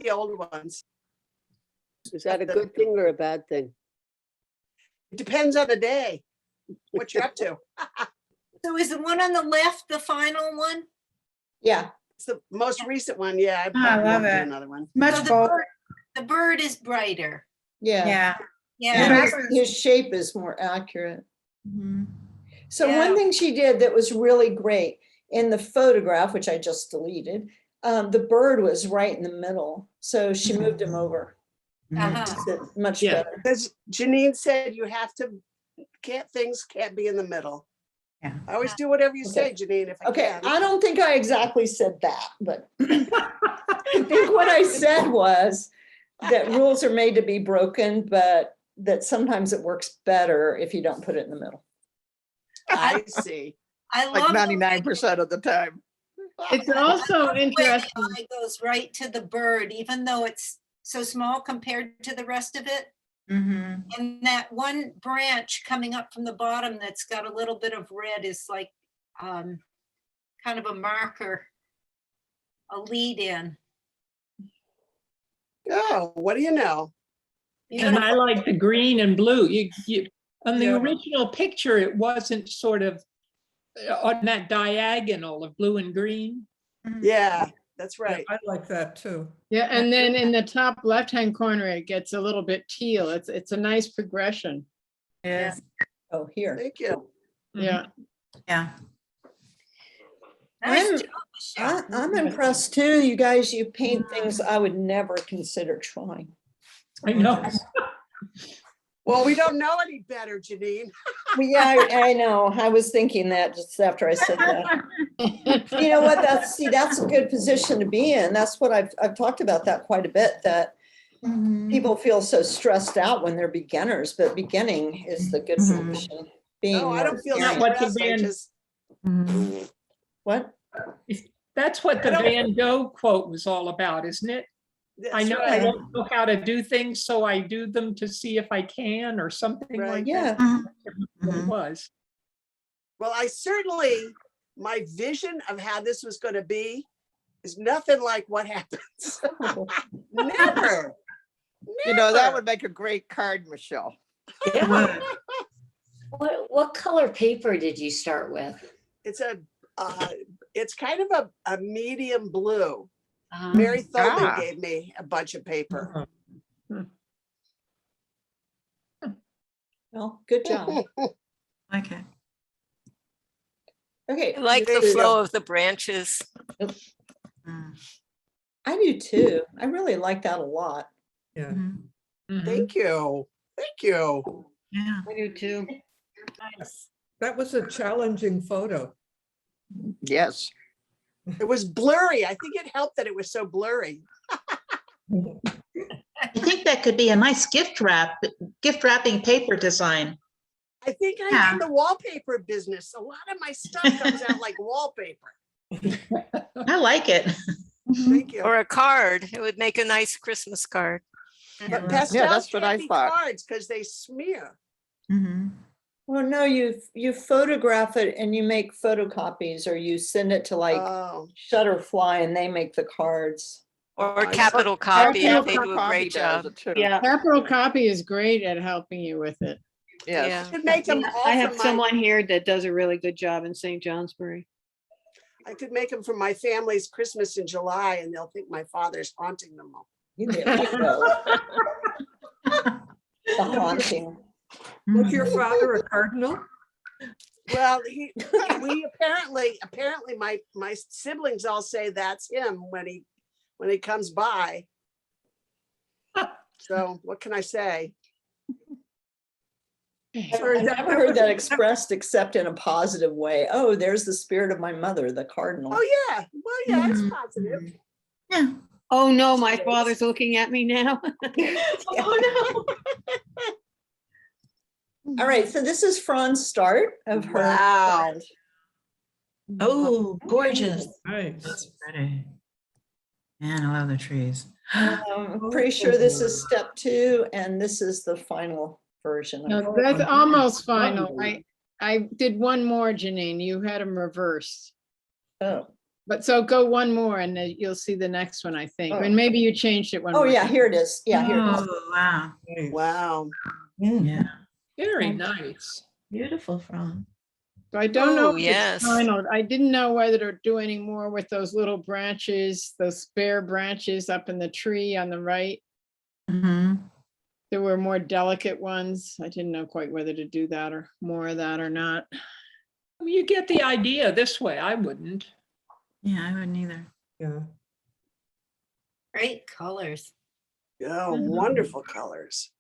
the old ones. Is that a good thing or a bad thing? It depends on the day, what you're up to. So is the one on the left the final one? Yeah, It's the most recent one. Yeah, I I probably love won't do it. another one. So Much bolder. the bird is brighter. yeah. Yeah. Yeah. And his shape is more accurate. Mhm. So Yeah. one thing she did that was really great in the photograph, which I just deleted, the bird was right in the middle. So she moved him over. Uh-huh. It's much Yeah. better. As Jeneane said, you have to, things can't be in the middle. Yeah. I always do whatever you say, Okay. Jeneane, if I Okay, can. I don't think I exactly said that, but I think what I said was that rules are made to be broken, but that sometimes it works better if you don't put it in the middle. I see. I Like love the way 99% of the time. It's also the interesting. eye goes right to the bird, even though it's so small compared to the rest of it. Mhm. And that one branch coming up from the bottom that's got a little bit of red is like kind of a marker, a lead in. Oh, what do you know? And I like the green and blue. On the Yeah. original picture, it wasn't sort of on that diagonal of blue and green. Yeah, that's right. I like that too. Yeah, and then in the top left-hand corner, it gets a little bit teal. It's a nice progression. Yes. Oh, here. Thank you. Yeah. Yeah. Nice I'm- job, Michelle. I'm impressed too. You guys, you paint things I would never consider trying. I know. Well, we don't know any better, Jeneane. Well, yeah, I know. I was thinking that just after I said that. You know what? That's a good position to be in. That's what I've talked about that quite a bit, that people feel so stressed out when they're beginners, but beginning is the good position. Being No, I don't feel Not what the stressed. I band- just, What? That's what the Van Gogh quote was all about, isn't it? I that's know I right. don't know how to do things, so I do them to see if I can, or something Right. like Yeah. that. What it was. Well, my vision of how this was going to be is nothing like what happens. Never. You know, that would make a great card, Michelle. What color paper did you start with? It's kind of a medium blue. Um, Mary Thoman Ah. gave me a bunch of paper. Well, good job. Okay. Okay. I like the There you go. flow of the branches. I do too. I really like that a lot. Yeah. Mhm. Thank you. Thank you. Yeah. I do too. That was a challenging photo. Yes. It was blurry. I think it helped that it was so blurry. I think that could be a nice gift wrapping paper design. I think I'm in the wallpaper business. A lot of my stuff comes out like wallpaper. I like it. Thank you. Or a card. It would make a nice Christmas card. But pastels that's what I can't be thought. cards because they smear. Well, no, you photograph it and you make photocopies, or you send it to like Oh, Shutterfly and they make the cards. Or I- Capital Copy, Capital they do a great job. Yeah, Capital Copy is great at helping you with it. Yeah. I could make them all I have from my, someone here that does a really good job in St. Johnsbury. I could make them for my family's Christmas in July and they'll think my father's haunting them all. There you go. The haunting. Was your father a cardinal? Well, we apparently my siblings all say that's him when he comes by. So what can I say? I've never heard that expressed except in a positive way. Oh, there's the spirit of my mother, the cardinal. Oh, yeah. Well, yeah, it's positive. Yeah. Oh, no, my father's looking at me now. Oh, All right, so this is Fran's start of her. Wow. Oh, gorgeous. Nice. Pretty. Man, I love the trees. I'm pretty sure this is step 2 and this is the final version. No, that's almost final. I did one more, Jeneane. You had them reversed. Oh, But so go one more and then you'll see the next one, I think. Oh. And maybe you changed it one Oh, more yeah, time. here it is. Yeah, here it is. Oh, wow. Wow. Yeah. Very nice. Beautiful, Fran. So I don't know Oh, if yes. it's final. I didn't know whether to do any more with those little branches, those spare branches up in the tree on the right. Mm-hmm. There were more delicate ones. I didn't know quite whether to do that or more of that or not. You get the idea this way. I wouldn't. Yeah, I wouldn't either. Yeah. Great colors. Yeah, Mhm. wonderful colors.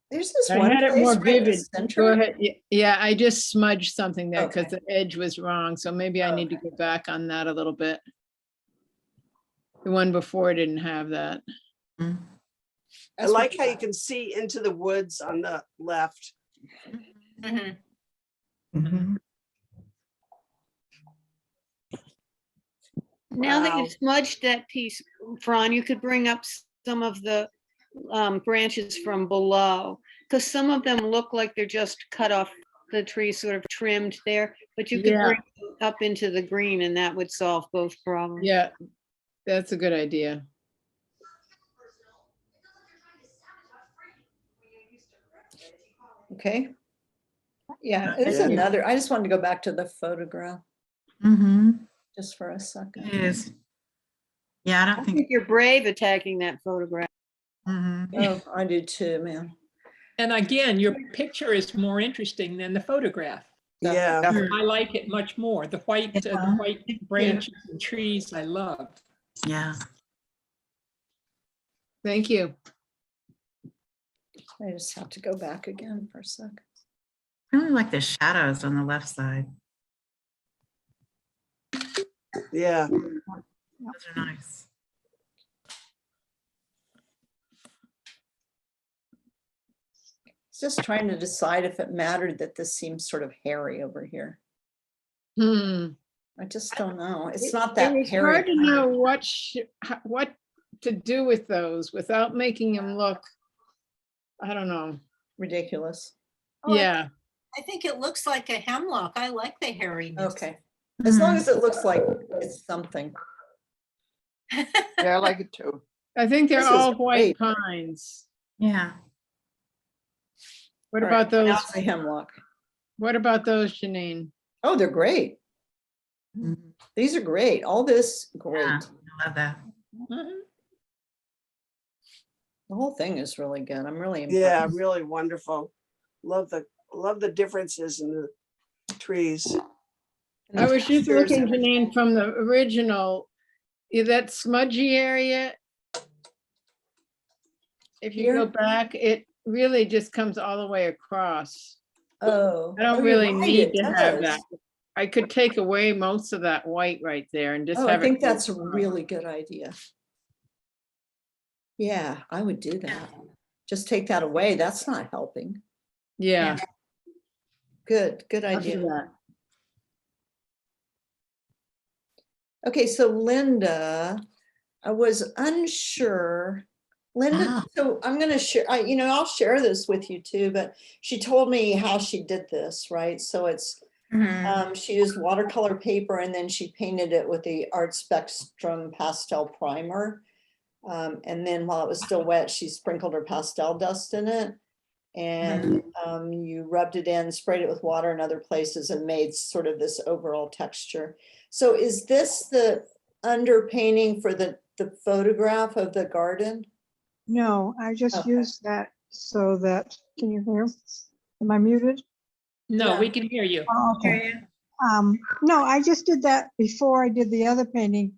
There's this I one had it place more right in the vivid. Go center. ahead. Yeah, I just smudged something there because Okay. the edge was wrong. So maybe I need to go back on that a little bit. The one before didn't have that. Mm. I like how you can see into the woods on the left. Mhm. Mm-hmm. Now that Wow. you've smudged that piece, Fran, you could bring up some of the branches from below, because some of them look like they're just cut off the tree, sort of trimmed there, but you could Yeah. bring them up into the green and that would solve both problems. Yeah, that's a good idea. Okay. Yeah, there's Thank you. another, I just wanted to go back to the photograph Mm-hmm. just for a second. It is. Yeah, I I don't think. think you're brave attacking that photograph. Mm-hmm. Oh, I do too, man. And again, your picture is more interesting than the photograph. Yeah. I like it much more. The white branches and trees I love. Yeah. Thank you. I just have to go back again for a second. I really like the shadows on the left side. Yeah. Those are nice. Just trying to decide if it mattered that this seems sort of hairy over here. I just don't know. It's not that It was hairy. hard to know what to do with those without making them look, I don't know. Ridiculous. Oh, Yeah, I think it looks like a hemlock. I like the hairiness. Okay. As long as it looks like it's something. Yeah, I like it too. I think they're This is all white great. pines. Yeah. What All right, about those? now it's a hemlock. What about those, Jeneane? Oh, they're great. Mhm. These are great. All this, great. Yeah, I love that. Mhm. The whole thing is really good. I'm really Yeah, impressed. really wonderful. Love the differences in the trees. And I the was just textures looking, and Jeneane, from the original, that smudgy area. If you go Here? back, it really just comes all the way across. Oh. I don't oh, you're really right, need it to have does. that. I could take away most of that white right there and just Oh, I have it. think go that's a across. really good idea. Yeah, I would do that. Just take that away. That's not helping. Yeah. Good I'll do idea. that. Okay, so Linda, I was unsure. Linda, Ah. so I'm gonna share, I'll share this with you too, but she told me how she did this, right? So it's, she used watercolor paper and then she painted it with the Art Spectrum pastel primer. And then while it was still wet, she sprinkled her pastel dust in it. And you rubbed it in, sprayed it with water in other places and made sort of this overall texture. So is this the underpainting for the photograph of the garden? No, I just Okay. used that so that, can you hear? Am I muted? No, Yeah. we can hear you. Oh, okay. No, I just did that before I did the other painting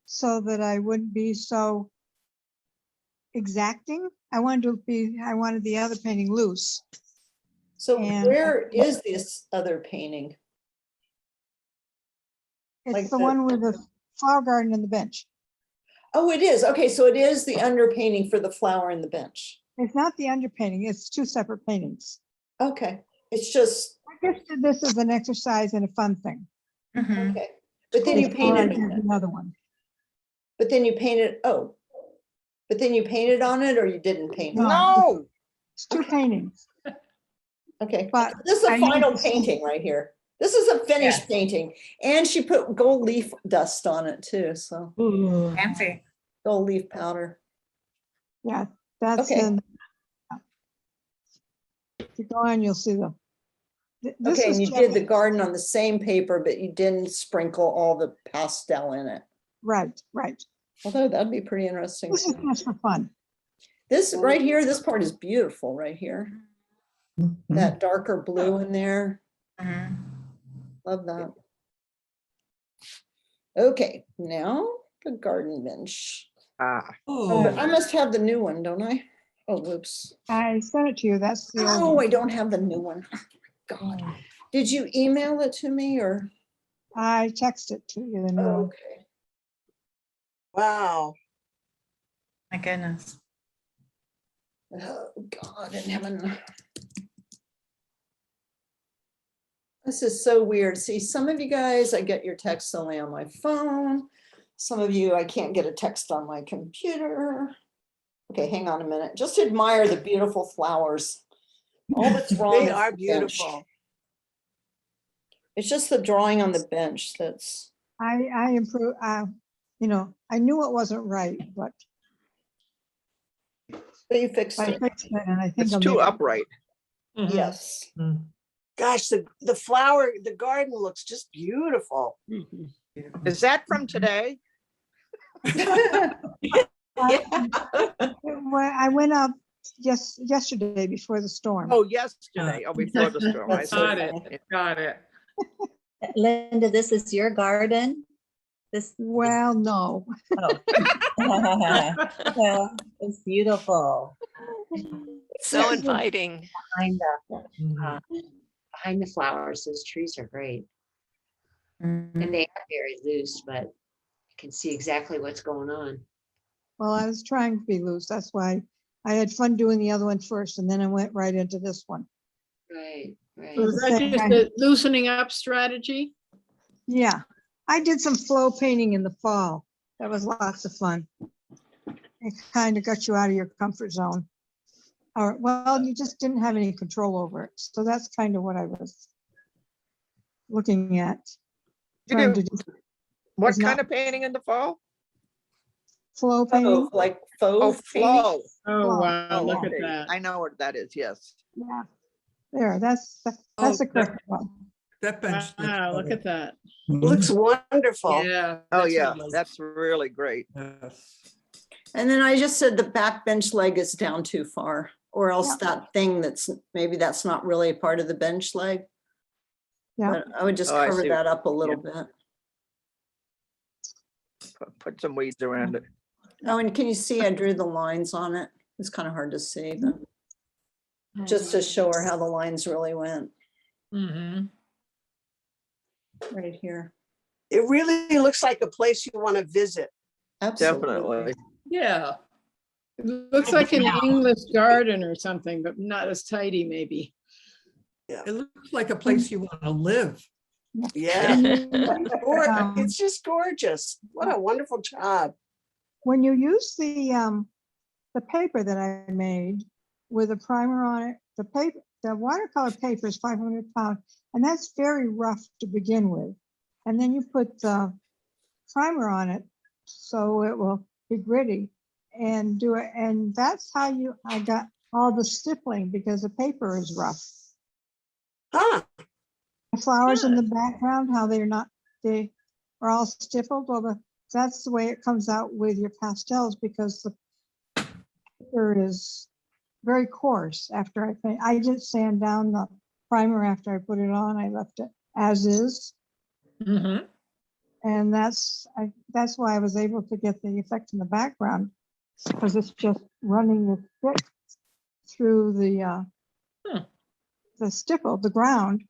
so that I wouldn't be so exacting. I wanted the other painting loose. So And- where is this other painting? It's Like the one with the flower garden and the bench. Oh, it is. Okay, so it is the underpainting for the flower and the bench. It's not the underpainting, it's two separate paintings. Okay, it's just, I just did this as an exercise and a fun thing. okay. But then you Before I painted, did another one. but then you painted, but then you painted on it or you didn't paint? No. No, It's two paintings. Okay, But this is I a final used- painting right here. This is a finished painting, and she put gold leaf dust on it too, so Fancy. gold leaf powder. Yeah, that's Okay. in. If you go on, you'll see the. This Okay, is and you did the garden on the same paper, but you didn't sprinkle all the pastel in it. Right, right. Although that'd be pretty interesting. This is too. just for fun. This right here, this part is beautiful right here. Mm-hmm. That darker blue in there. Mhm. Love that. Okay, now the garden bench. Oh, but I must have the new one, don't I? Oh, whoops. I sent it to you. That's the old Oh, one. I don't have the new one. God. Did you email it to me or? I texted to you the new one. Okay. Wow. My goodness. Oh, God in heaven. This is so weird. See, some of you guys, I get your text only on my phone. Some of you, I can't get a text on my computer. Okay, hang on a minute. Just admire the beautiful flowers. All that's wrong They is are the bench. beautiful. It's just the drawing on the bench that's. I improve, you know, I knew it wasn't right, but You fixed I it. fixed it and I think It's I'll too make it. upright. Yes. Gosh, the flower, the garden looks just beautiful. Is that from today? Well, I went up yesterday before the storm. Oh, yesterday, or before the storm. I That's see. Got it, got it. Linda, this is your garden? This, Well, no. oh. Well, it's beautiful. So inviting. Behind the flowers, those trees are great. And they are very loose, but you can see exactly what's going on. Well, I was trying to be loose. That's why I had fun doing the other one first and then I went right into this one. Right, right. So Was the that same just kind- a loosening up strategy? Yeah, I did some flow painting in the fall. That was lots of fun. It kind of got you out of your comfort zone. Or, well, you just didn't have any control over it. So that's kind of what I was looking at. You Trying do to do what It's not- kind of painting in the fall? flow painting. Oh, like Oh, faux painting? flow. Oh, wow, Oh, look at okay. that. I know what that is, yes. Yeah, there, that's Oh, the correct one. That bench. looks Wow, look better. at that. Looks wonderful. Yeah. Oh, that's yeah, nice. that's really great. Yes. And then I just said the back bench leg is down too far, or else Yeah. that thing maybe that's not really a part of the bench leg. Yeah. But I would just Oh, I cover see. that up a little bit. Put some weeds around it. Oh, and can you see I drew the lines on it? It's kind of hard to see, but just to show her how the lines really went Mm-hmm. right here. It really looks like a place you want to visit. Absolutely. Definitely. Yeah. It looks like an English garden or something, but not as tidy maybe. It looks like a place you want to live. Yeah. Um, It's just gorgeous. What a wonderful job. When you use the paper that I made with a primer on it, the watercolor paper is 500 pounds, and that's very rough to begin with. And then you put the primer on it, so it will be gritty and do it. And that's how I got all the stippling because the paper is rough. Huh. The flowers in the background, how they are all stippled. Well, that's the way it comes out with your pastels because the paper is very coarse after I paint. I didn't sand down the primer after I put it on. I left it as is. Mm-hmm. And that's why I was able to get the effect in the background because it's just running the stick through the stipple, the ground.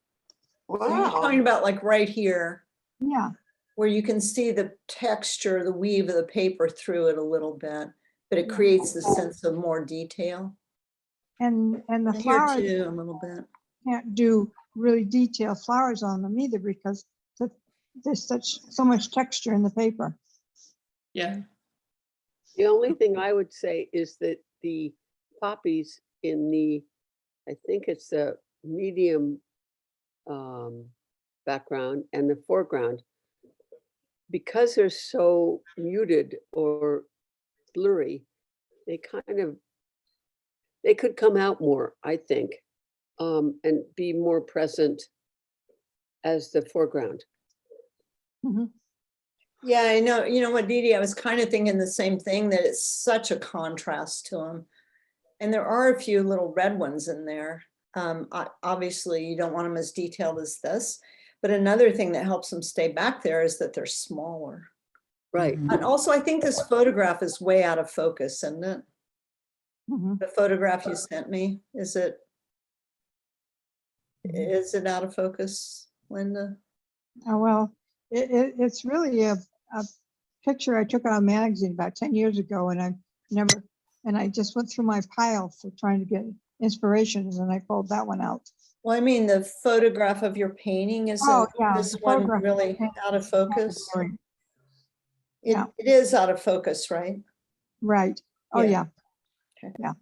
So you're talking about like right here, Yeah. where you can see the texture, the weave of the paper through it a little bit, but it creates the sense of more detail. And the And here flowers too, a little bit. can't do really detailed flowers on them either because there's so much texture in the paper. Yeah. The only thing I would say is that the poppies in I think it's the medium background and the foreground, because they're so muted or blurry, they could come out more, I think, and be more present as the foreground. Yeah, I know. You know what, Dee Dee, I was kind of thinking the same thing, that it's such a contrast to them. And there are a few little red ones in there. Obviously, you don't want them as detailed as this. But another thing that helps them stay back there is that they're smaller. Right. And also, I think this photograph is way out of focus, isn't it? The photograph you sent me, is it out of focus, Linda? Oh, well, it's really a picture I took out of a magazine about 10 years ago, and I just went through my pile for trying to get inspirations, and I pulled that one out. Well, I mean, the photograph of your painting, is Oh, yeah, this the one photograph of really the painting out of focus? Yeah. It is out of focus, right? Right. Oh, Yeah. yeah. Okay. Yeah.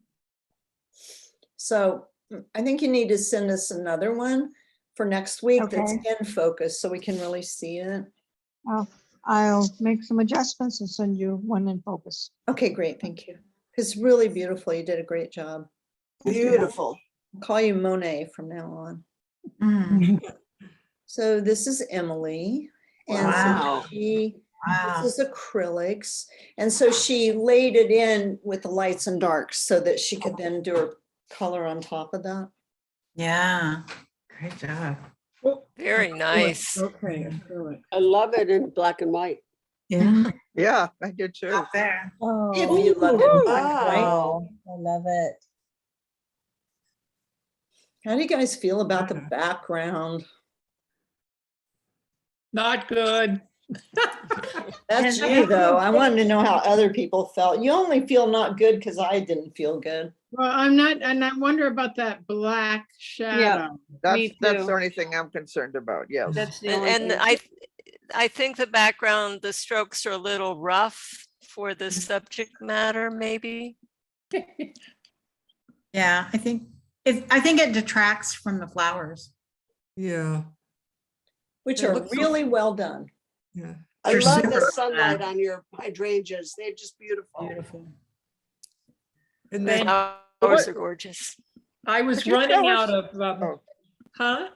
So I think you need to send us another one for next week that's Okay. in focus so we can really see it. I'll make some adjustments and send you one in focus. Okay, great. Thank you. It's really beautiful. You did a great job. Beautiful. I'll call you Monet from now on. So this is Emily. And Wow. so she, Wow. this is acrylics. And so she laid it in with the lights and darks so that she could then do her color on top of that. Yeah. Great job. Very nice. Okay, acrylic. I love it in black and white. Yeah. Yeah, I did too. Not there. Oh, If you love it, black, right? wow. I love it. How do you guys feel about the background? Not good. That's you though. I wanted to know how other people felt. You only feel not good because I didn't feel good. Well, I'm not, and I wonder about that black shadow. That's the too. only thing I'm concerned about, yes. That's the only And thing. I think the background, the strokes are a little rough for the subject matter, maybe. Yeah, I think it detracts from the flowers. Yeah, Which It are looks so- really well done. yeah. I They're love super the sunlight fun. on your hydrangeas. They're just beautiful. Beautiful. And Then- then, Flowers are gorgeous. I was Could you running tell out us- of, Oh. huh?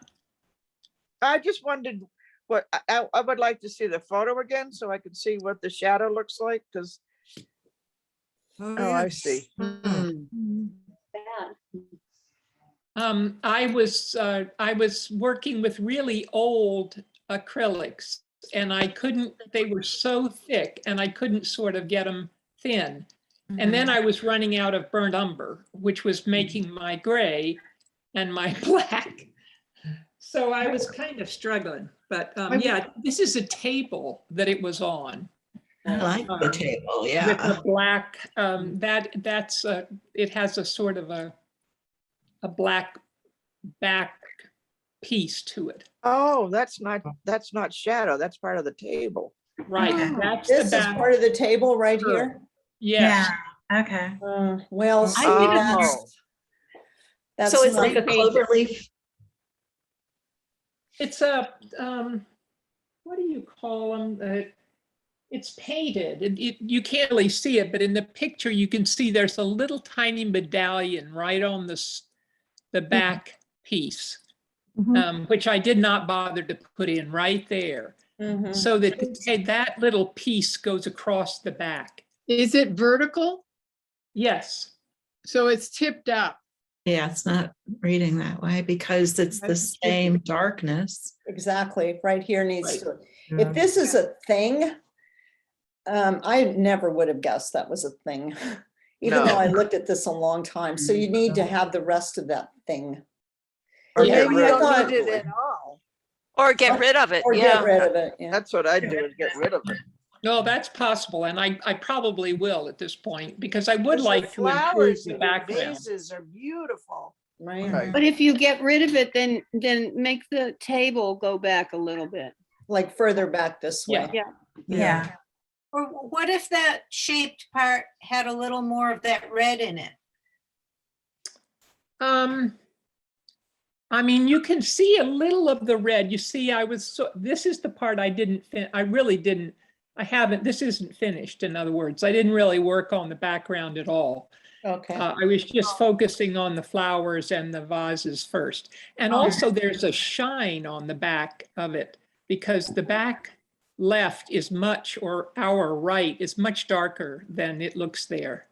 I just wondered what, I would like to see the photo again so I can see what the shadow looks like, because, oh, I see. I was working with really old acrylics and they were so thick and I couldn't sort of get them thin. And then I was running out of burnt umber, which was making my gray and my black. So I was kind of struggling, but yeah, this is a table that it was on. I like the table, With yeah. a black, it has a sort of a black back piece to it. Oh, that's not shadow, that's part of the table. Right, Okay. that's This the is back. part of the table right here. Yes, Yeah. Okay. Well, see, that's So it's not like a clover leaf. it's a, what do you call them? It's painted. You can't really see it, but in the picture you can see there's a little tiny medallion right on the back piece, which I did not bother to put in right there. So that little piece goes across the back. Is it vertical? Yes. So it's tipped up. Yeah, it's not reading that way because it's the same darkness. Exactly, right here needs to, Yeah. if this is a thing, I never would have guessed that was a thing, even though I looked at this a long time. So you need to have the rest of that thing. Or Yeah, get Maybe you rid of don't it. need it at all. Or get rid of it, Or yeah. get rid of it, yeah. That's what I'd do, is get rid of it. No, that's possible. And I probably will at this point because I would Because like to improve flowers the in your background. vases are beautiful. Right, But if you get rid of it, then make the table go back a little bit. like further back this way. Yeah. Yeah. Or what if that shaped part had a little more of that red in it? I mean, you can see a little of the red. You see, this is the part I really didn't, this isn't finished, in other words. I didn't really work on the background at all. Okay. I was just focusing on the flowers and the vases first. And also there's a shine on the back of it because the back left is or our right is much darker than it looks there.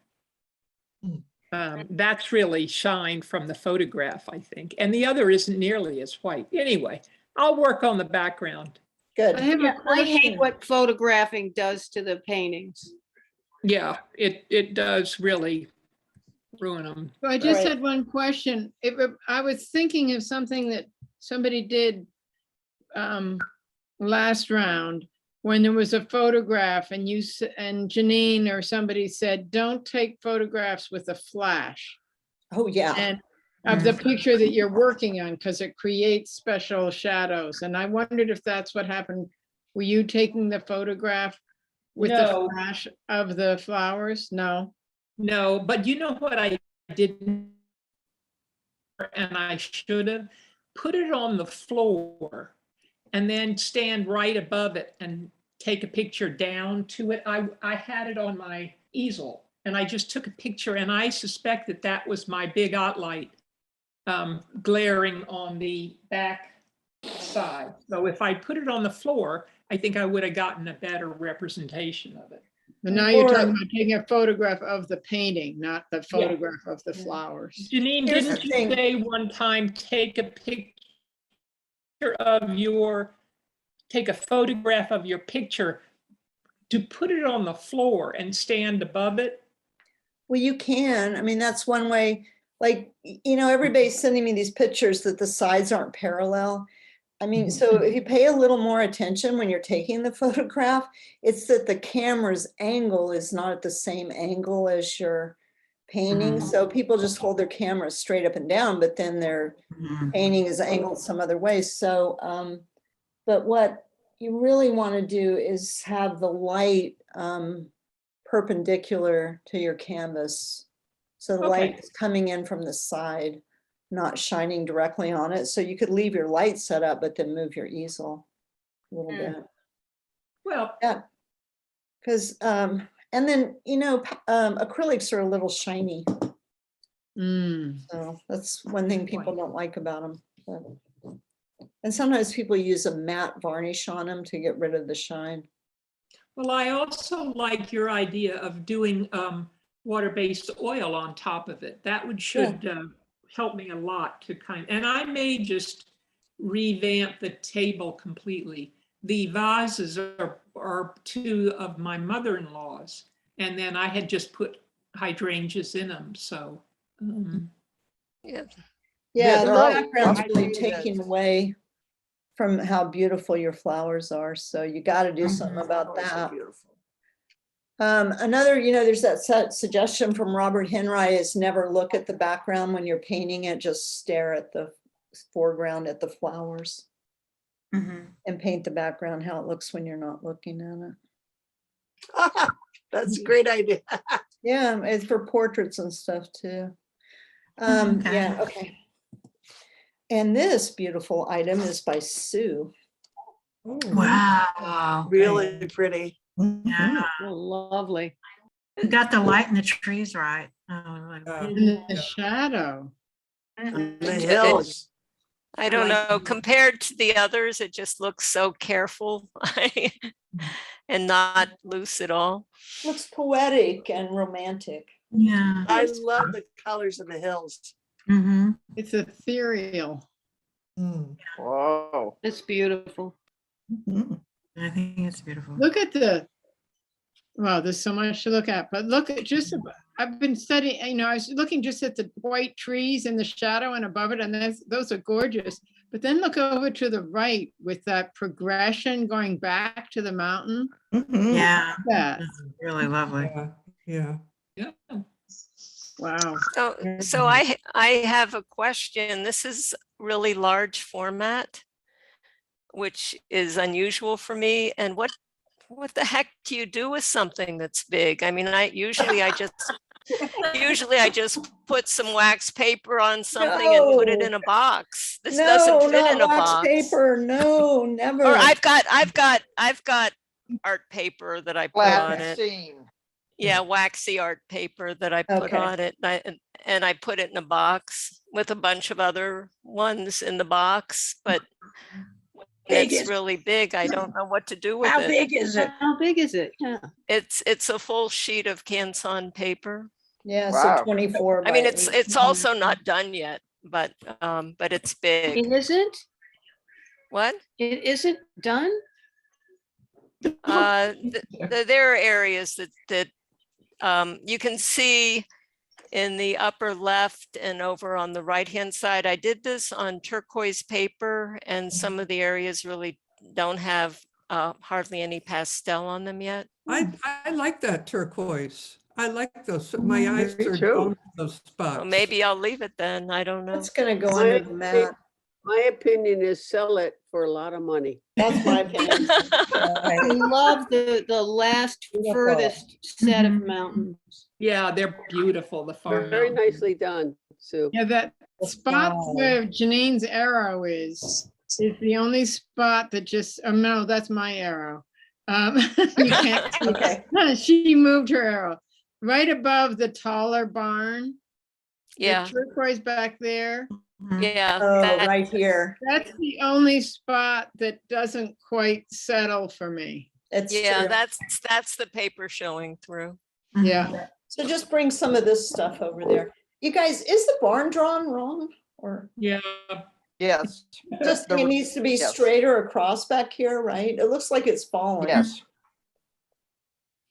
That's really shine from the photograph, I think. And the other isn't nearly as white. Anyway, I'll work on the background. Good. I have a I hate question. what photographing does to the paintings. Yeah, it does really ruin them. So I just Right. had one question. I was thinking of something that somebody did last round when there was a photograph and and Jeneane or somebody said, don't take photographs with a flash. Oh, yeah. And of the picture that you're working on, because it creates special shadows. And I wondered if that's what happened. Were you taking the photograph with No. the flash of the flowers? No. No, but you know what I didn't, and I should have put it on the floor and then stand right above it and take a picture down to it. I had it on my easel and I just took a picture, and I suspect that was my big light glaring on the back side. So if I put it on the floor, I think I would have gotten a better representation of it. But now you're talking about taking a photograph of the painting, not the photograph of the flowers. Jeneane, Here's didn't the you thing. say one time take a photograph of your picture to put it on the floor and stand above it? Well, you can. I mean, that's one way. Like, everybody's sending me these pictures that the sides aren't parallel. I mean, so if you pay a little more attention when you're taking the photograph, it's that the camera's angle is not at the same angle as your painting. So people just hold their cameras straight up and down, but then their painting is angled some other way. So, but what you really want to do is have the light perpendicular to your canvas. So the light is coming in from the side, not shining directly on it. So you could leave your light set up, but then move your easel a little bit. Well, yeah. Because, and then, acrylics are a little shiny. So that's one thing people don't like about them. And sometimes people use a matte varnish on them to get rid of the shine. well, I also like your idea of doing water-based oil on top of it. That should help me a lot to and I may just revamp the table completely. The vases are two of my mother-in-law's, and then I had just put hydrangeas in them. So Yeah. Yeah, the they're all background's really rough. taking away from how beautiful your flowers are. So you got to do something about that. Another, there's that suggestion from Robert Henry is never look at the background when you're painting it, just stare at the foreground at the flowers and paint the background how it looks when you're not looking at it. That's a great idea. Yeah, it's for portraits and stuff too. Yeah, okay. And this beautiful item is by Sue. Wow. Really pretty. Yeah. Oh, lovely. You got the light in the trees right. Oh, In the shadow. The hills. I don't know, compared to the others, it just looks so careful and not loose at all. Looks poetic and romantic. Yeah. I love the colors of the hills. It's ethereal. Whoa. It's beautiful. I think it's beautiful. Look at wow, there's so much to look at, but look at I've been studying, I was looking just at the white trees in the shadow and above it, and those are gorgeous. But then look over to the right with that progression going back to the mountain. Yeah. That. That's really lovely. Yeah. Wow. So I have a question. This is really large format, which is unusual for me. And what the heck do you do with something that's big? I mean, I just Usually I just put some wax paper on something and put it No. in a box. This No, doesn't fit not in a wax box. paper. No, never. Or I've got art paper that I put on it. Scene. Yeah, waxy art paper that I put Okay. on it. And I put it in a box with a bunch of other ones in the box, but Big it's is- really big. I don't know what to do with How it. big is it? How big is it? Yeah. It's a full sheet of canson paper. Yeah, Wow. so 24 I mean, by it's 18. also not done yet, but it's big. It isn't? What? It isn't done? There are areas that you can see in the upper left and over on the right-hand side. I did this on turquoise paper, and some of the areas really don't have hardly any pastel on them yet. I like that turquoise. I like those. My eyes Me are too. drawn to those spots. Well, maybe I'll leave it then. I don't know. That's gonna go My under the mat. my opinion is sell it for a lot of money. That's my opinion. I love the last Beautiful. furthest set of Mhm. mountains. Yeah, they're beautiful, the farm. Very mountains. nicely done, Sue. Yeah, that spot Wow. where Janine's arrow is the only spot that just, oh no, that's my arrow. You can't see. Okay. She moved her arrow right above the taller barn. the Yeah, turquoise back there. yeah. Oh, that- right here. That's the only spot that doesn't quite settle for me. It's Yeah, true. that's the paper showing through. Yeah. So just bring some of this stuff over there. You guys, is the barn drawn wrong? Or Yeah, Yes. just The- it needs to be yes. straighter across back here, right? It looks like it's falling. Yes.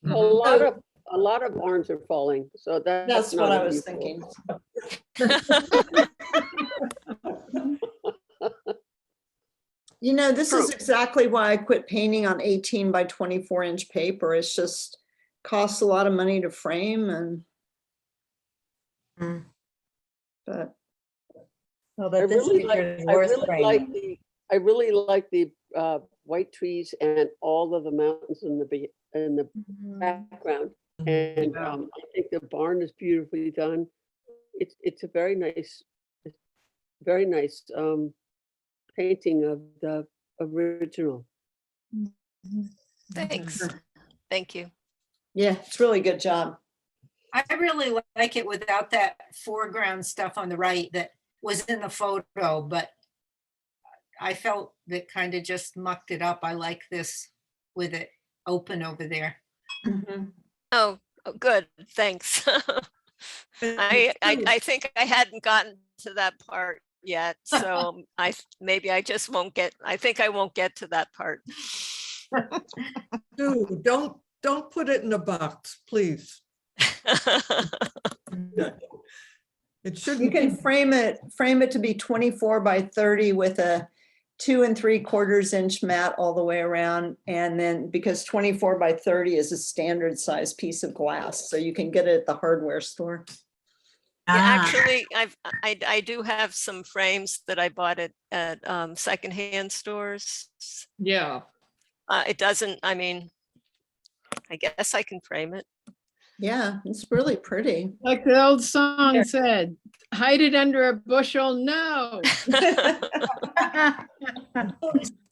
Mhm. A lot of barns are falling, so That's not what I was unusual. thinking. You know, this is exactly why I quit painting on 18 by 24 inch paper. It's just costs a lot of money to frame and. But Oh, I but this really picture is like, I worth really like framing. the white trees and all of the mountains in the background. And I think the barn is beautifully done. It's a very nice painting of the original. Thanks. Thank you. yeah, it's really good job. I really like it without that foreground stuff on the right that was in the photo, but I felt that kind of just mucked it up. I like this with it open over there. Oh, good. Thanks. I think I hadn't gotten to that part yet, so maybe I just won't get. I think I won't get to that part. Sue, don't put it in a box, please. It You shouldn't can be. frame it to be 24 by 30 with a 2 3/4 inch mat all the way around. And then because 24 by 30 is a standard size piece of glass, so you can get it at the hardware store. Yeah, Ah. actually, I do have some frames that I bought at secondhand stores. yeah. It doesn't. I mean, I guess I can frame it. Yeah, it's really pretty. Like the old song said, hide it under a bushel, no.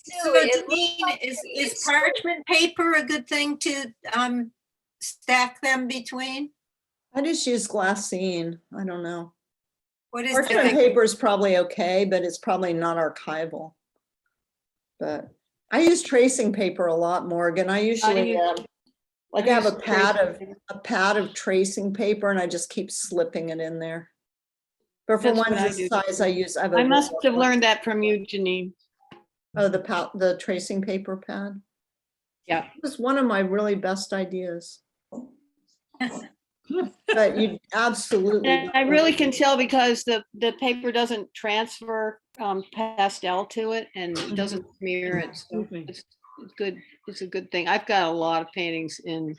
So Jeneane, is parchment paper a good thing to stack them between? I just use glassine. I don't know. What is Parchment that? paper is probably okay, but it's probably not archival. But I use tracing paper a lot, Morgan. I usually like I have use a pad of tracing paper and I just keep slipping it in there. But for That's one what I this do. size, I use. I must have learned that from you, Jeneane. Oh, the tracing paper pad. Yeah. It was one of my really best ideas. But you absolutely. And I really can tell because the paper doesn't transfer pastel to it and it doesn't smear it. So it's good. It's a good thing. I've got a lot of paintings in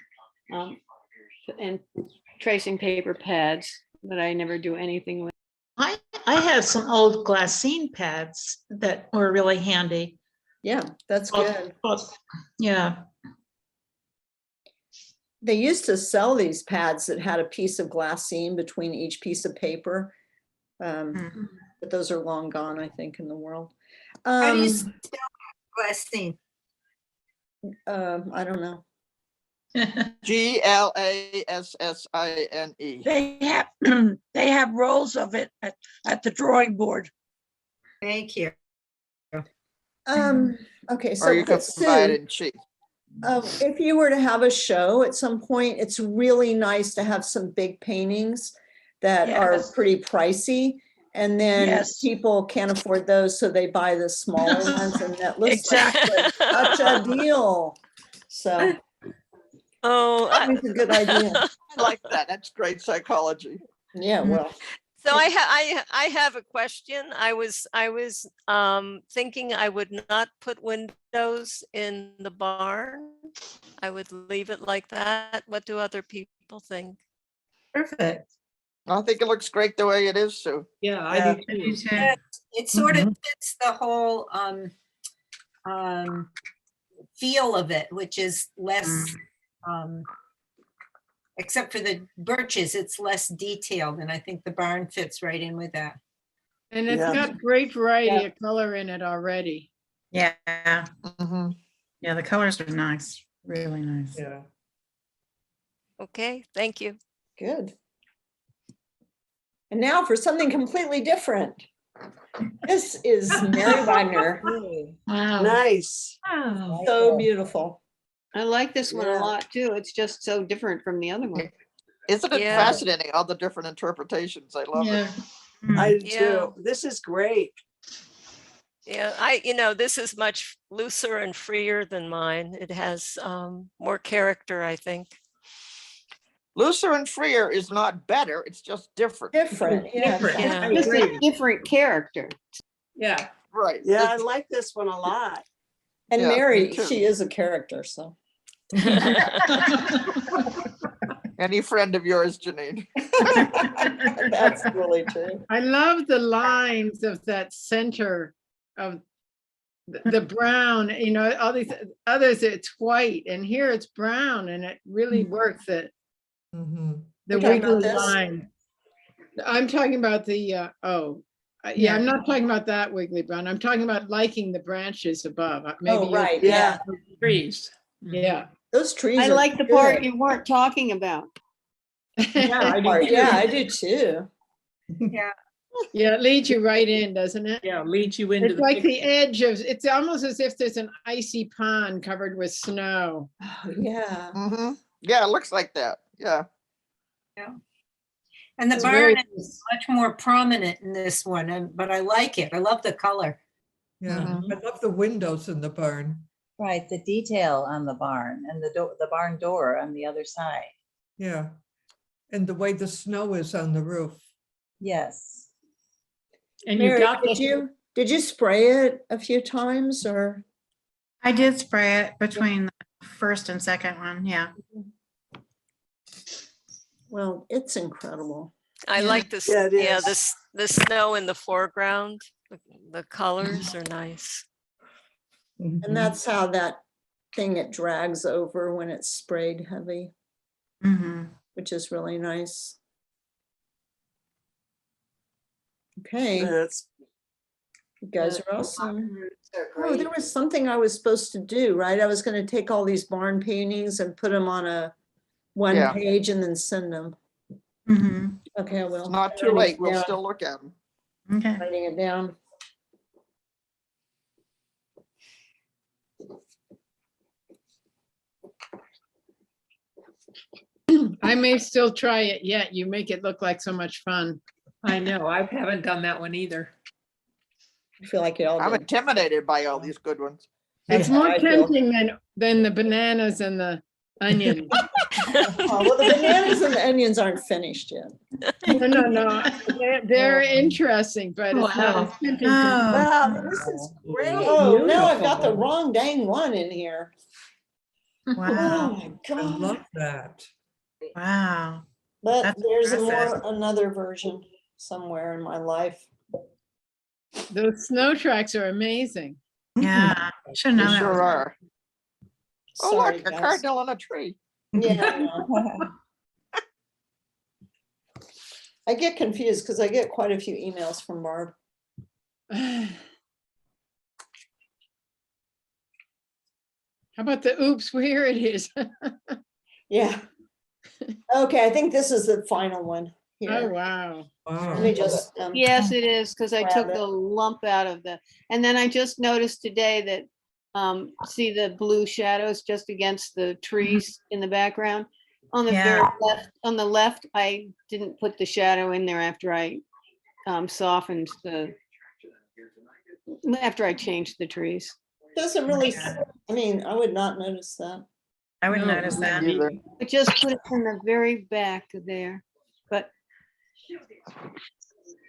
tracing paper pads that I never do anything with. I have some old glassine pads that were really handy. Yeah, that's good. Yeah. they used to sell these pads that had a piece of glassine between each piece of paper. But those are long gone, I think, in the world. How do you spell glassine? I don't know. GLASSINE. They have rolls of it at the drawing board. Thank you. Okay, Or so you can but provide Sue, it in sheet. if you were to have a show at some point, it's really nice to have some big paintings that are Yes. pretty pricey. And then Yes. people can't afford those, so they buy the smaller ones, and that looks Exactly. like such a deal. So Oh, it's a good idea. I like that. That's great psychology. Yeah, well, so I have a question. I was thinking I would not put windows in the barn. I would leave it like that. What do other people think? Perfect. I think it looks great the way it is, Sue. Yeah, Yeah. I do too. Yeah, it sort of fits the whole feel of it, which is less except for the birches, it's less detailed, and I think the barn fits right in with that. And it's Yeah. got great variety of color in it already. Yeah. Mhm. Yeah, the colors are nice, really nice. Yeah. Okay, thank you. good. And now for something completely different. This is Mary Wagner. Wow. Nice. So beautiful. I like this one Yeah. a lot too. It's just so different from the other one. Isn't it Yeah. fascinating, all the different interpretations? I love it. I do Yeah. too. This is great. Yeah, this is much looser and freer than mine. It has more character, I think. Looser and freer is not better, it's just different. Different, yeah. Yeah. Just a different character. Yeah. Right. Yeah, I like this one a lot. And Yeah, me Mary, too. she is a character, so. Any friend of yours, Jeneane? That's really true. I love the lines of that center of the brown, all these others, it's white, and here it's brown, and it really works it. Mhm. The You're talking about wiggly this? line. I'm talking about the, yeah, I'm not talking about that wiggly brown. I'm talking about liking the branches above. Maybe Oh, you're- right, Yeah. yeah. Trees. Yeah. Those trees I are like the part good. you weren't talking about. Yeah, I do too. Yeah. Yeah, it leads you right in, doesn't it? Yeah, leads you into It's the like the picture. edge of, it's almost as if there's an icy pond covered with snow. Oh, yeah. Mm-hmm. Yeah, it looks like that. Yeah. And the It's barn very is much more prominent in this one, but I like it. I love the color. Yeah, Mhm. I love the windows in the barn. Right, the detail on the barn and the barn door on the other side. Yeah. And the way the snow is on the roof. Yes. And you Mary, got did you spray it a few times or? I did spray it between the first and second one, yeah. Well, it's incredible. I like this. Yeah, it Yeah, is. the snow in the foreground. The colors are nice. And that's how that thing, it drags over when it's sprayed heavy, which is really nice. Okay, That's you guys are awesome. They're Oh, there great. was something I was supposed to do, right? I was gonna take all these barn paintings and put them on a one Yeah. page and then send them. Okay, I will. It's not too Writing late. it We'll down. still look at them. Okay. Writing it down. I may still try it yet. You make it look like so much fun. I know, I haven't done that one either. I feel like you all I'm did. intimidated by all these good ones. It's Yeah, more I feel- tempting than the bananas and the onions. Oh, well, the bananas and the onions aren't finished yet. No. They're interesting, but it's not Wow. as tempting. Oh. wow, this is great. Oh, now I've got the wrong dang one in here. Oh Wow. my I God. love that. Wow. But That's there's impressive. another version somewhere in my life. Those snow tracks are amazing. Yeah. Should They know that. sure are. Oh, Sorry, look, a guys. cardinal on a tree. Yeah. I get confused because I get quite a few emails from Barb. How about the oops, here it is. Yeah. Okay, I think this is the final one Oh, here. wow. Let me just. Yes, it is, because I took grab the it. lump out of the, and then I just noticed today that, see the blue shadows just against the trees in the background? On the very Yeah. left, on the left, I didn't put the shadow in there after I softened after I changed the trees. Doesn't really, I mean, I would not notice that. I would No, notice me that. neither. I just put it in the very back there, but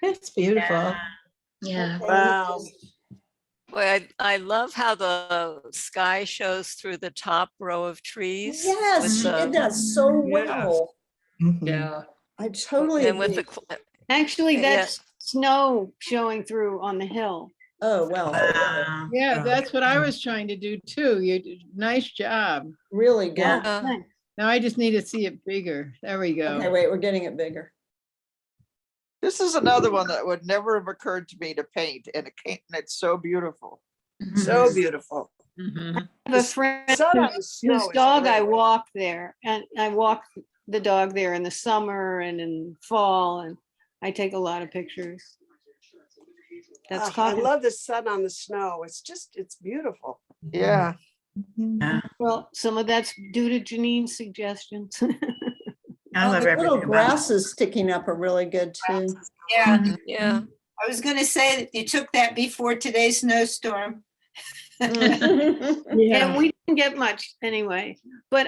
It's beautiful. Yeah. Wow. Boy, I love how the sky shows through the top row of trees. Yes, with she did the- that so Yes. well. Yeah. I totally And with agree. the, actually Yeah. that's snow showing through on the hill. Oh, well, Wow. Yeah, Yeah. that's what I was trying to do too. You did, nice job. really good. Yeah. Thanks. Now I just need to see it bigger. There we go. Okay, wait, we're getting it bigger. This is another one that would never have occurred to me to paint, and it's so beautiful. So beautiful. Mhm. I have a friend sun on the snow whose is dog I great. walk there, and I walk the dog there in the summer and in fall, and I take a lot of pictures. That's Ah, I common. love the sun on the snow. It's beautiful. Yeah. Yeah. Well, some of that's due to Jeneane's suggestions. I Oh, love the little everything about grasses sticking up are really good too. Yeah, yeah, I was gonna say that you took that before today's snowstorm. And we didn't get much anyway. But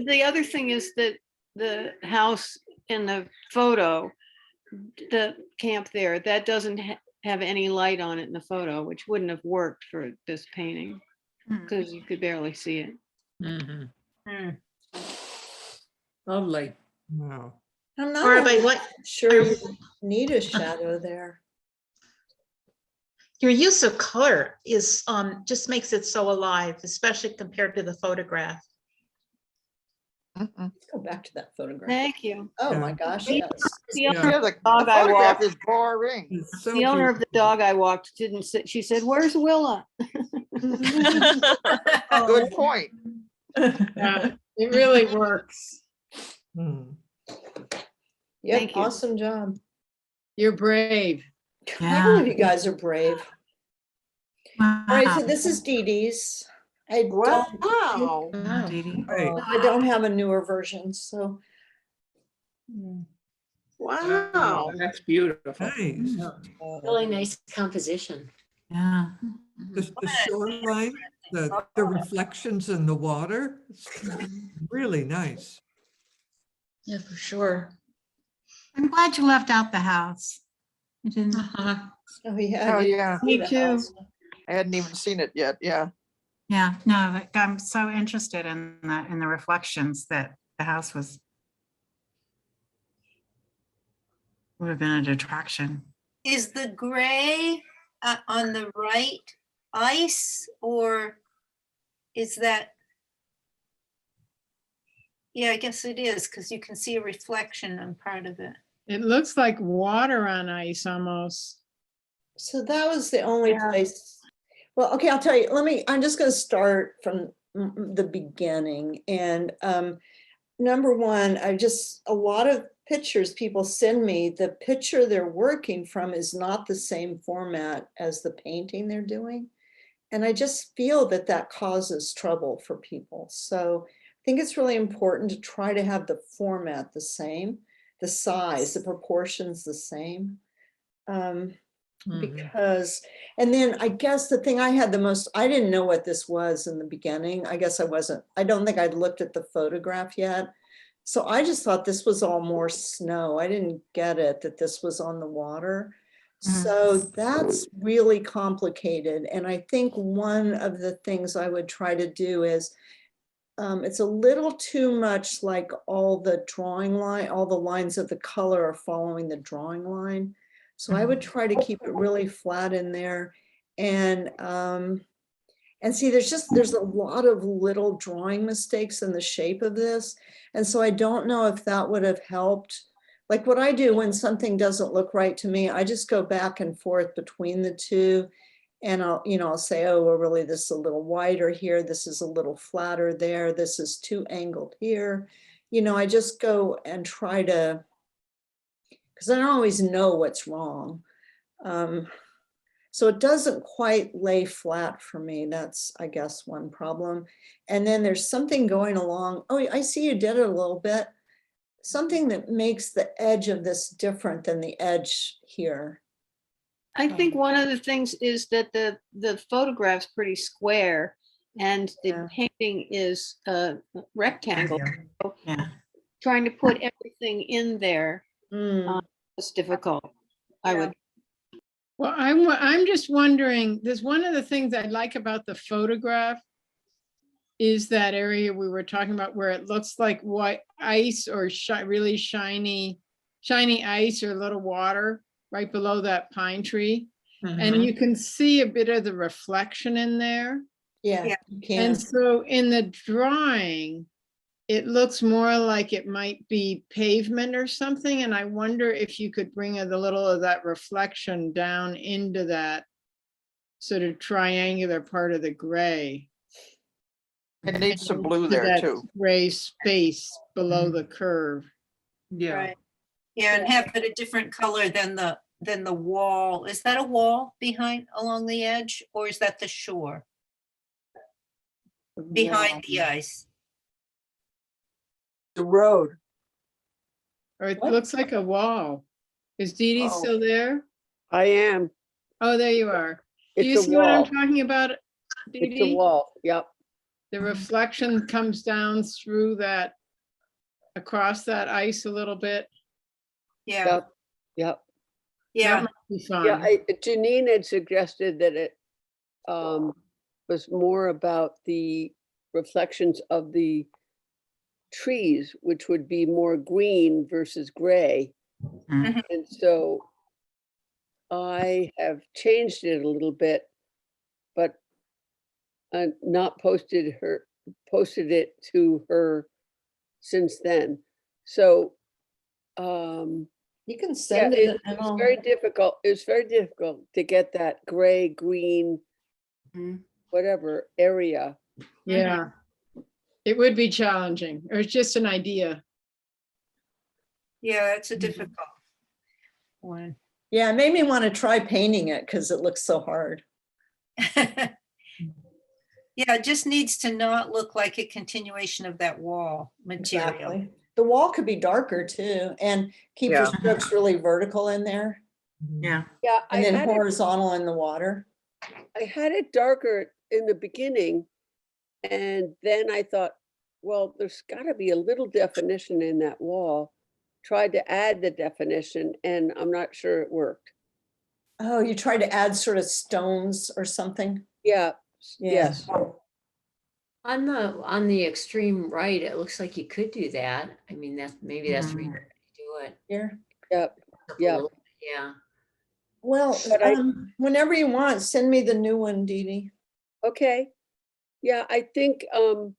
the other thing is that the house in the photo, the camp there, that doesn't have any light on it in the photo, which wouldn't have worked for this painting Hmm. because you could barely see it. Mhm. Hmm. Lovely. Wow. I'm Barb, not I really like sure you need a shadow there. your use of color is just makes it so alive, especially compared to the photograph. Mhm. Let's go back to that photograph. Thank you. Oh Yeah. my gosh, The yes. Yeah. owner of Yeah, the dog the I photograph walked, is boring. It's so the owner of the beautiful. dog I walked didn't sit, she said, "Where's Willa?" Good point. Yeah, it really works. Hmm. Yep, Thank you. awesome job. You're brave. All of you guys are brave. All right, so Wow. this is Dee Dee's. I Wow. Right. don't have a newer version, so. Wow. That's beautiful. Nice. Really nice composition. Yeah. The shoreline, the reflections in the water, it's really nice. Yeah, for sure. I'm glad you left out the house. You didn't. Uh-huh. Oh, yeah. Oh, I didn't yeah. see Me the too. house. I hadn't even seen it yet. Yeah. Yeah, no, like, I'm so interested in the reflections that the house would have been a detraction. Is the gray on the right ice or is that? Yeah, I guess it is because you can see a reflection on part of it. It looks like water on ice almost. So that was the only Yeah. place. Well, okay, I'll tell you, I'm just gonna start from the beginning. And number one, a lot of pictures people send me, the picture they're working from is not the same format as the painting they're doing. And I just feel that causes trouble for people. So I think it's really important to try to have the format the same, the size, the proportions the same. Because, and then I guess the thing I had the most, I didn't know what this was in the beginning. I guess I don't think I'd looked at the photograph yet. So I just thought this was all more snow. I didn't get it that this was on the water. So that's really complicated. And I think one of the things I would try to do is, it's a little too much like all the lines of the color are following the drawing line. So I would try to keep it really flat in there. And And see, there's a lot of little drawing mistakes in the shape of this. And so I don't know if that would have helped. Like what I do when something doesn't look right to me, I just go back and forth between the two. And I'll say, oh, well, really, this is a little wider here. This is a little flatter there. This is too angled here. I just go and try to, because I don't always know what's wrong. So it doesn't quite lay flat for me. That's, I guess, one problem. And then there's something going along. Oh, I see you did it a little bit. Something that makes the edge of this different than the edge here. I think one of the things is that the photograph's pretty square and the painting is a rectangle. So trying to put everything in there is difficult. I would. Well, I'm just wondering, there's one of the things I like about the photograph is that area we were talking about where it looks like white ice or really shiny ice or a little water right below that pine tree. And you can see a bit of the reflection in there. Yeah, you can. And so in the drawing, it looks more like it might be pavement or something. And I wonder if you could bring a little of that reflection down into that sort of triangular part of the gray. It needs some blue To there that too. gray space below the curve. Yeah. Right. Yeah, and have it a different color than the wall. Is that a wall along the edge, or is that the shore? Behind the ice. The road. Or it looks like a wall. Is Dee Dee still there? I am. Oh, there you are. Do It's you a see what I'm wall. talking about, Dee It's a Dee? wall. Yep. The reflection comes down through that, across that ice a little bit. Yeah. Yep. Yep. Yeah. That might be fun. Yeah. Jeneane had suggested that it was more about the reflections of the trees, which would be more green versus gray. Mhm. And so I have changed it a little bit, but not posted it to her since then. So you can send it. It was very difficult. It was very difficult to get that gray, green, whatever area. Yeah. It would be challenging. It was just an idea. Yeah, it's a difficult one. Yeah, it made me want to try painting it because it looks so hard. Yeah, it just needs to not look like a continuation of that wall material. Exactly. The wall could be darker too, and keep your strokes really vertical in there. Yeah. Yeah. And then horizontal in the water. I had it darker in the beginning, and then I thought, well, there's got to be a little definition in that wall. Tried to add the definition, and I'm not sure it worked. Oh, you tried to add sort of stones or something? Yeah. Yeah. Yes. On the extreme right, it looks like you could do that. I mean, maybe that's where you're gonna do it. Here. Yep. Yep. Yeah. Well, whenever you want, send me the new one, Dee Dee. Okay. Yeah, I think, and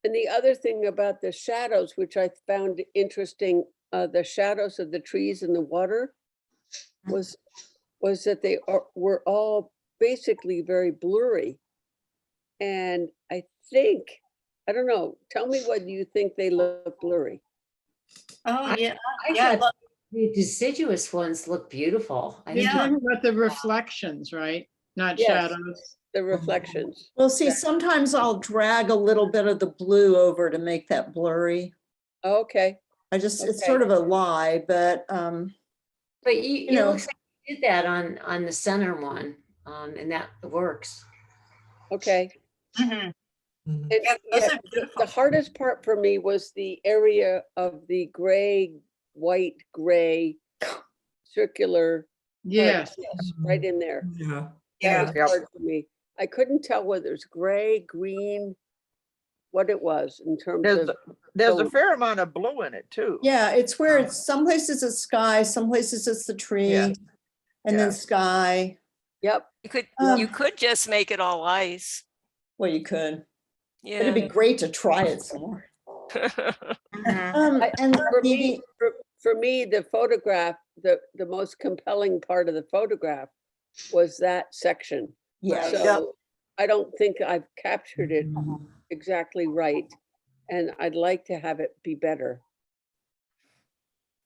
the other thing about the shadows, which I found interesting, the shadows of the trees in the water was that they were all basically very blurry. And I think, I don't know, tell me whether you think they look blurry. Oh, yeah. I thought the deciduous ones look beautiful. You're talking about the reflections, right? Not Yes, shadows. the reflections. Well, see, sometimes I'll drag a little bit of the blue over to make that blurry. Okay. It's sort of a lie, but But it looks like you did that on the center one, and that works. Okay. Mhm. And, Yeah, those are the hardest part for me was the area of the gray, white, gray, circular. Yes. Yes, right in there. Yeah. That was hard for me. I couldn't tell whether it's gray, green, what it was in terms of. There's a fair amount of blue in it too. yeah, it's where it's some places it's sky, some places it's the tree, Yeah. and then sky. Yep. You could just make it all ice. Well, you could. Yeah. It'd be great to try it some more. I- And For me, for me, the photograph, the most compelling part of the photograph was that section. yeah, So I don't think I've captured it exactly right. And I'd like to have it be better.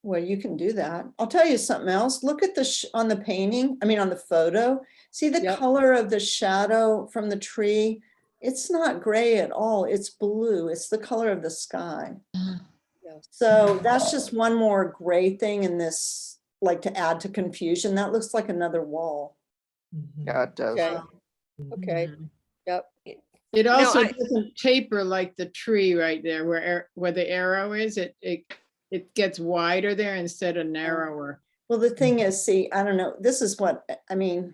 well, you can do that. I'll tell you something else. Look at the, on the painting, I mean, on the photo. See the Yep. color of the shadow from the tree? It's not gray at all. It's blue. It's the color of the sky. Yeah. So that's just one more gray thing in this, like to add to confusion. That looks like another wall. Yeah, it does. Okay, okay, yep. It No, also I- doesn't taper like the tree right there where the arrow is. It gets wider there instead of narrower. Well, the thing is, see, I don't know, this is what, I mean,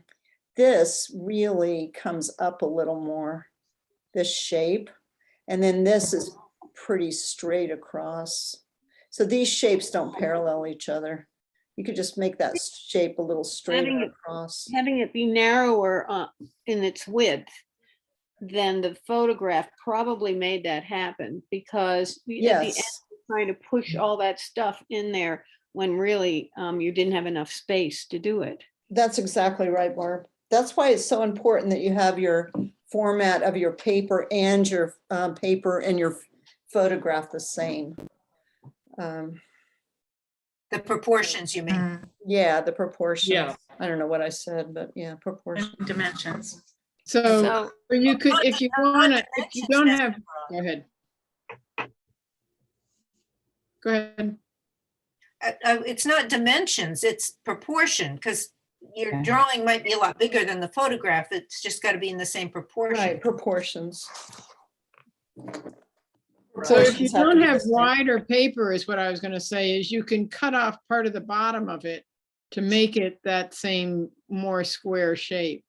this really comes up a little more, this shape. And then this is pretty straight across. So these shapes don't parallel each other. You could just make that shape a little straighter across. Having it be narrower in its width than the photograph probably made that happen, because at the end, Yes, you're trying to push all that stuff in there when really you didn't have enough space to do it. that's exactly right, Barb. That's why it's so important that you have your format of your paper and your photograph the same. The proportions, you mean? Yeah, the proportions. Yeah. I don't know what I said, but yeah, proportions. Dimensions. So or you could, if you want to, if you don't have, go ahead. Go ahead. It's not dimensions, it's proportion, because your Okay. drawing might be a lot bigger than the photograph. It's just got to be in the same proportion. Right, proportions. So if you Proportions have to don't be the have same. wider paper, is what I was gonna say, is you can cut off part of the bottom of it to make it that same more square shape.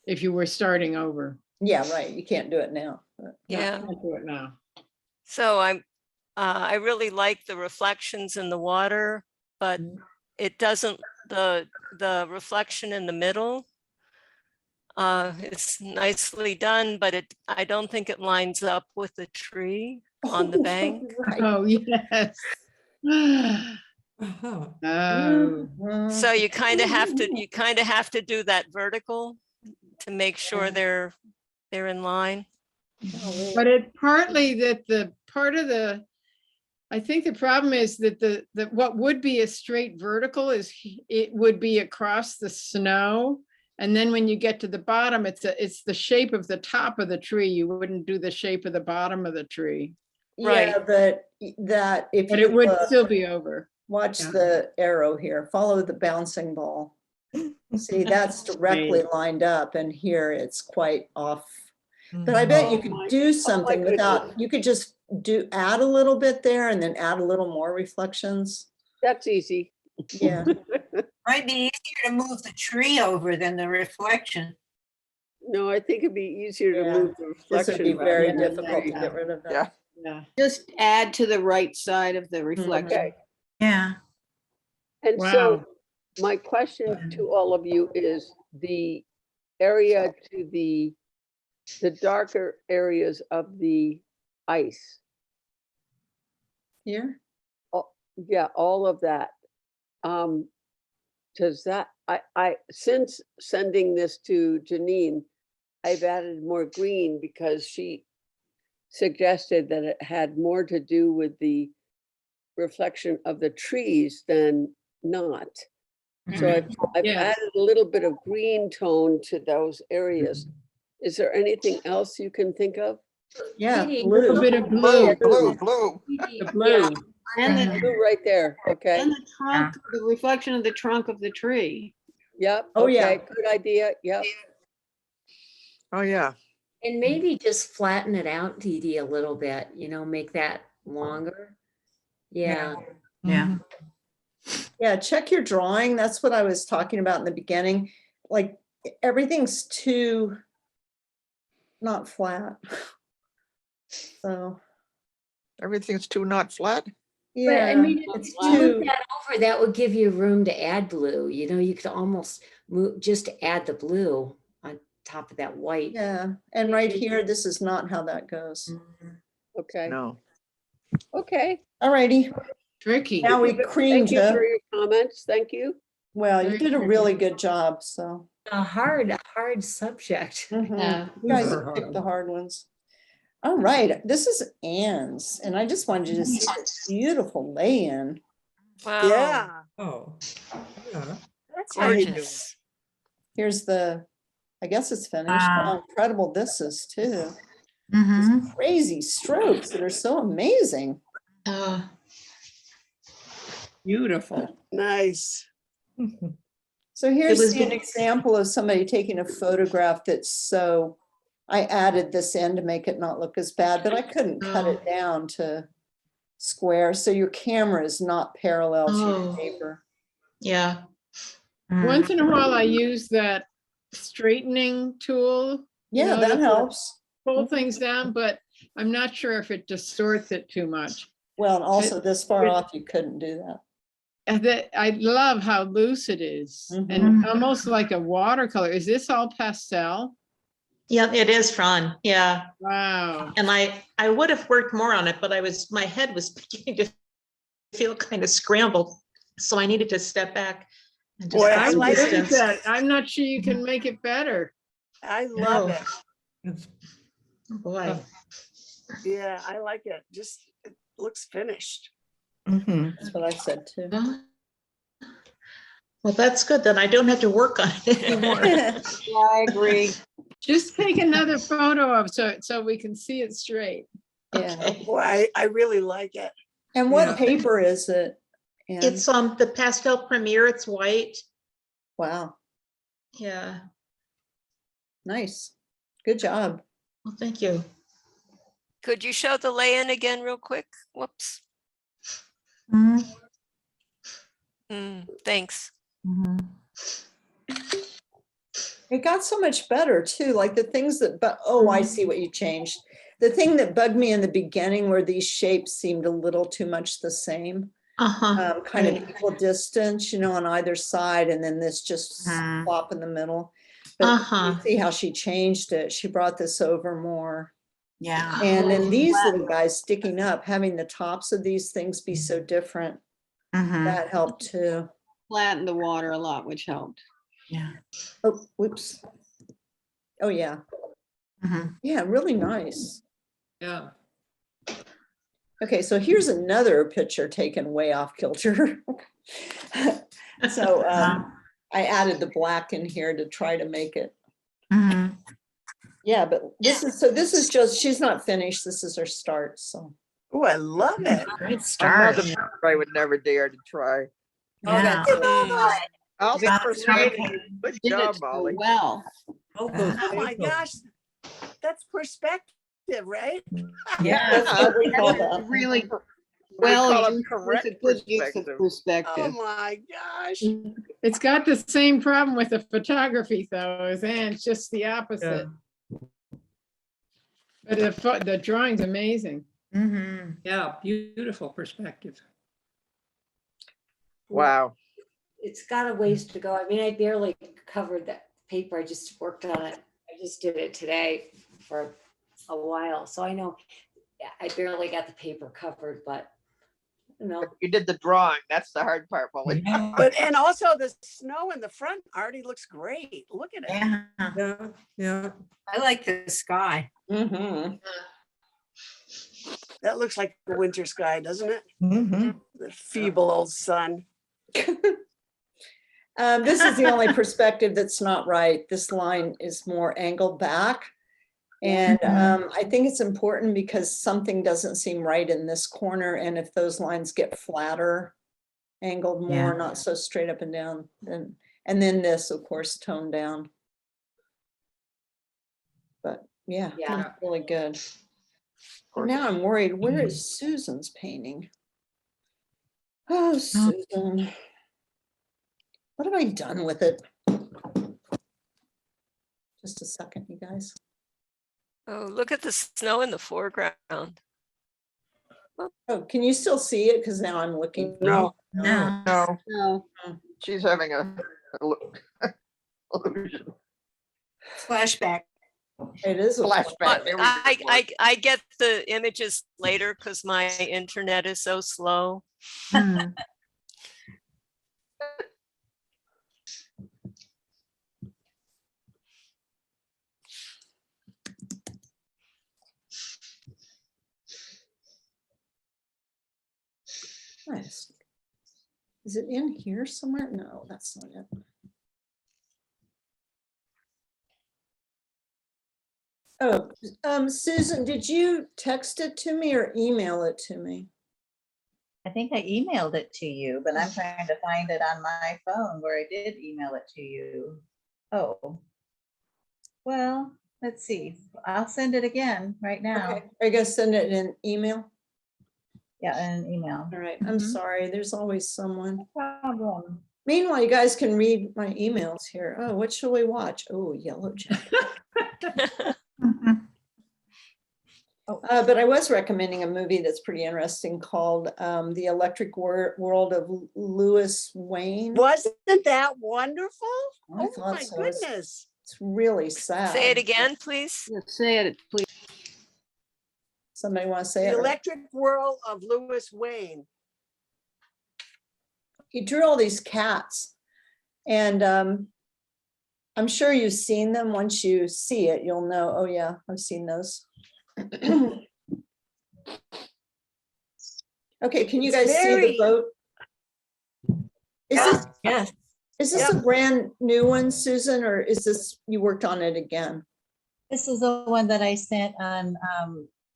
If you were starting over. Yeah, right. You can't do it now. but- Yeah. Can't do it now. So I really like the reflections in the water, but it doesn't, the reflection in the middle. It's nicely done, but I don't think it lines up with the tree on the bank. Right. Oh, yes. Uh-huh. Oh, So you kind of have to do that vertical to make sure they're in line. but it partly that the part of the, I think the problem is that the what would be a straight vertical is it would be across the snow. And then when you get to the bottom, it's the shape of the top of the tree. You wouldn't do the shape of the bottom of the tree. Yeah, but that if But you it would look, still be over. watch yeah. the arrow here, follow the bouncing ball. See, that's directly lined up and here it's quite off. But I bet you could do something without, you could just add a little bit there and then add a little more reflections. That's easy. Yeah. Might be easier to move the tree over than the reflection. No, I think it'd be easier to Yeah. move the This would reflection. be very rather than the difficult to tree. get rid of that. Yeah. Yeah. Just add to the right side of the reflection. Okay, Yeah. and Wow. so my question to all of you is the area to the darker areas of the ice. Here? Yeah, all of that. Does that, since sending this to Jeneane, I've added more green because she suggested that it had more to do with the reflection of the trees than not. So I've Yes. added a little bit of green tone to those areas. Is there anything else you can think of? Yeah, Maybe A little blue. bit of Blue, blue. blue. The blue. And the, Blue right there, okay? and the trunk, the reflection of the trunk of the tree. Yep, Oh, yeah. okay, good idea, yep. Oh, yeah. And maybe just flatten it out, Dee Dee, a little bit, make that longer. Yeah. Yeah. Yeah, check your drawing. That's what I was talking about in the beginning. Like everything's too not flat. So, Everything's too not flat. But yeah, I mean, if it's you move too, that over, that would give you room to add blue. You could almost move, just add the blue top of that white. Yeah, and right here, this is not how that goes. Okay, No. okay. All righty, Tricky. now we Thank creamed you for it. your comments. Thank you. Well, you Very did a tricky. really good job, so. A hard Mhm. subject. You guys Super picked the hard. hard ones. All right, this is Anne's, and I just wanted you to see this beautiful lay-in. Wow, Yeah, Oh, yeah. that's how you do it. gorgeous. Here's the, I guess it's finished. Wow. How incredible this is too. Mhm. Crazy strokes that are so amazing. Beautiful. Nice. So here's was an good. example of somebody taking a photograph that's so, I added this in to make it not look as bad, but I couldn't cut it down to square. So your camera is not parallel to your Oh. paper. Yeah. Once in a while, I use that straightening tool. you Yeah, know, that to sort of helps. Pull things down, but I'm not sure if it distorts it too much. Well, and also this far it- off, you couldn't do that. And I love how loose it is Mhm. and almost like a watercolor. Is this all pastel? Yeah, it is fun. Yeah. Wow. And I would have worked more on it, but my head was beginning to feel kind of scrambled. So I needed to step back and just Boy, get I some like distance. That. I'm not sure you can make it better. I love it. It's, Oh, boy. Yeah, I like it. Just, it looks finished. That's what I said too. Well, that's good. Then I don't have to work on it anymore. Yeah, I agree. Just take another photo of so we can see it straight. Okay. Boy, I really like it. and what Yeah. paper is it? Anne? It's the Pastel Premier. It's white. Wow, Yeah. nice. Good job. Well, thank you. Could you show the lay-in again real quick? Whoops. Mhm. Thanks. Mhm. It got so much better too, like the things that, but, oh, I see what you changed. The thing that bugged me in the beginning where these shapes seemed a little too much the same. Kind of equal distance, on either side, and then this just flop in the middle. But you see how she changed it. She brought this over more. Yeah. And then these little guys sticking up, having the tops of these things be so different, Mhm. that helped too. Flatten the water a lot, which helped. Yeah. Oh, whoops. Oh, yeah. Mhm. Yeah, really nice. Yeah. Okay, so here's another picture taken way off kilter. So I added the black in here to try to make it. Mhm. Yeah, but this is just, she's not finished. This is her start, so. Oh, I love it. Great start. Another member I would never dare to try. Yeah. I'll be That's perspective. right. Good Did job, it so Molly. well. Oh, those Oh my people. gosh. That's perspective, right? Yeah. That's what we call That's that. really We call well it used. correct It's a good use of perspective. Oh perspective. my gosh. It's got the same problem with the photography though, as Anne's, just the opposite. But the drawing's amazing. Mhm. Yeah, beautiful perspective. Wow. It's got a ways to go. I mean, I barely covered that paper. I just worked on it. I just did it today for a while. So I know I barely got the paper covered, but You did the drawing. That's the hard part, Molly. But, and also the snow in the front already looks great. Look at it. Yeah. yeah, yeah. I like the sky. Mm-hmm. That looks like the winter sky, doesn't it? Mhm. The feeble old sun. This is the only perspective that's not right. This line is more angled back. And I think it's important because something doesn't seem right in this corner. And if those lines get flatter, angled more, Yeah. not so straight up and down, then, and then this, of course, toned down. But yeah, Yeah. that's really good. Now I'm worried, where is Susan's painting? Oh, Susan. What have I done with it? Just a second, you guys. Oh, look at the snow in the foreground. Oh, can you still see it? Because now I'm looking. No. No. No, No. she's having a illusion. Flashback. It is a Flashback. There we go. I get the images later because my internet is so slow. Hmm. Nice. Is it in here somewhere? No, that's not it. Oh, Susan, did you text it to me or email it to me? I think I emailed it to you, but I'm trying to find it on my phone where I did email it to you. Oh. Well, let's see. I'll send it again right now. Okay, are you gonna send it in an email? Yeah, an email. All right, I'm sorry, there's always someone. No problem. Meanwhile, you guys can read my emails here. Oh, what shall we watch? Oh, Yellow Jacket. But I was recommending a movie that's pretty interesting called The Electric World of Louis Wayne. Wasn't that wonderful? I Oh thought my so. goodness. It's really sad. Say it again, please. Yeah, say it, please. Somebody want to say The it? Electric World of Louis Wayne. He drew all these cats, and I'm sure you've seen them. Once you see it, you'll know, oh yeah, I've seen those. Okay, can you It's guys see very- the boat? Is this, Yes. is this a brand new one, Susan, or is this, you worked on it again? This is the one that I sent on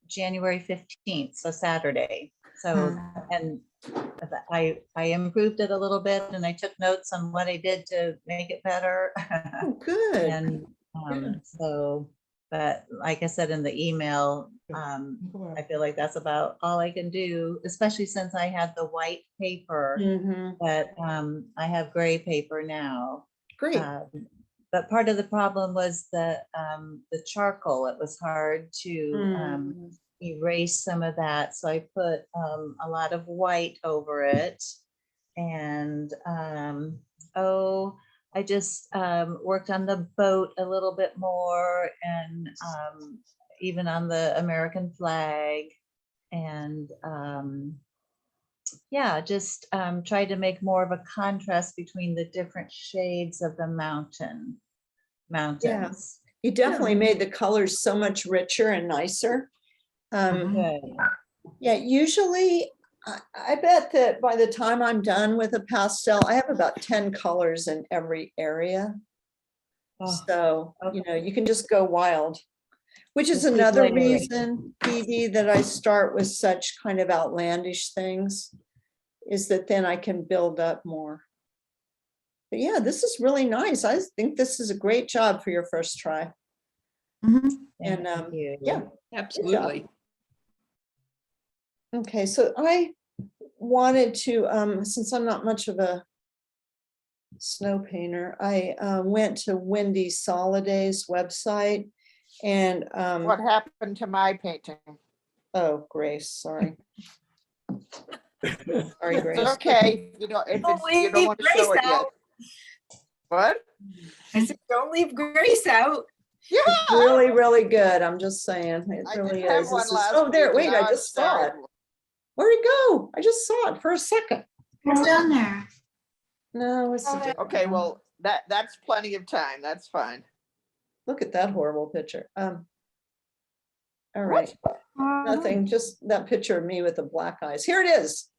January 15th, so Saturday. So, and I improved it a little bit and I took notes on what I did to make it better. Oh, good. And so, but like I said in the email, I feel like that's about all I can do, especially since I had the white paper, but I have gray paper now. Great. But part of the problem was the charcoal. It was hard to erase some of that. So I put a lot of white over it. And I just worked on the boat a little bit more and even on the American flag. And yeah, just tried to make more of a contrast between the different shades of the mountains. Yeah, you definitely made the colors so much richer and nicer. Good. Yeah, usually I bet that by the time I'm done with a pastel, I have about 10 colors in every area. So, you know, you can just go wild, which is Just keep another layering. reason, Dee, that I start with such kind of outlandish things, is that then I can build up more. But yeah, this is really nice. I think this is a great job for your first try. And Thank you. yeah, Absolutely. okay, so I wanted to, since I'm not much of a snow painter, I went to Wendy Soliday's website and What happened to my painting? oh, Grace, sorry. Sorry, Grace. It's okay. You know, if it's, you don't want to show it yet. What? I said, don't leave Grace out. Yeah. It's really, really good. I'm just saying, it I really did have is. one This is- last oh, there, week, and wait, I I'm just saw sorry. it. Where'd it go? I just saw it for a second. It's down there. No, it's, Okay, well, that's plenty of time. That's fine. look at that horrible picture. All right, nothing, just that picture of me with the black eyes. Here it is.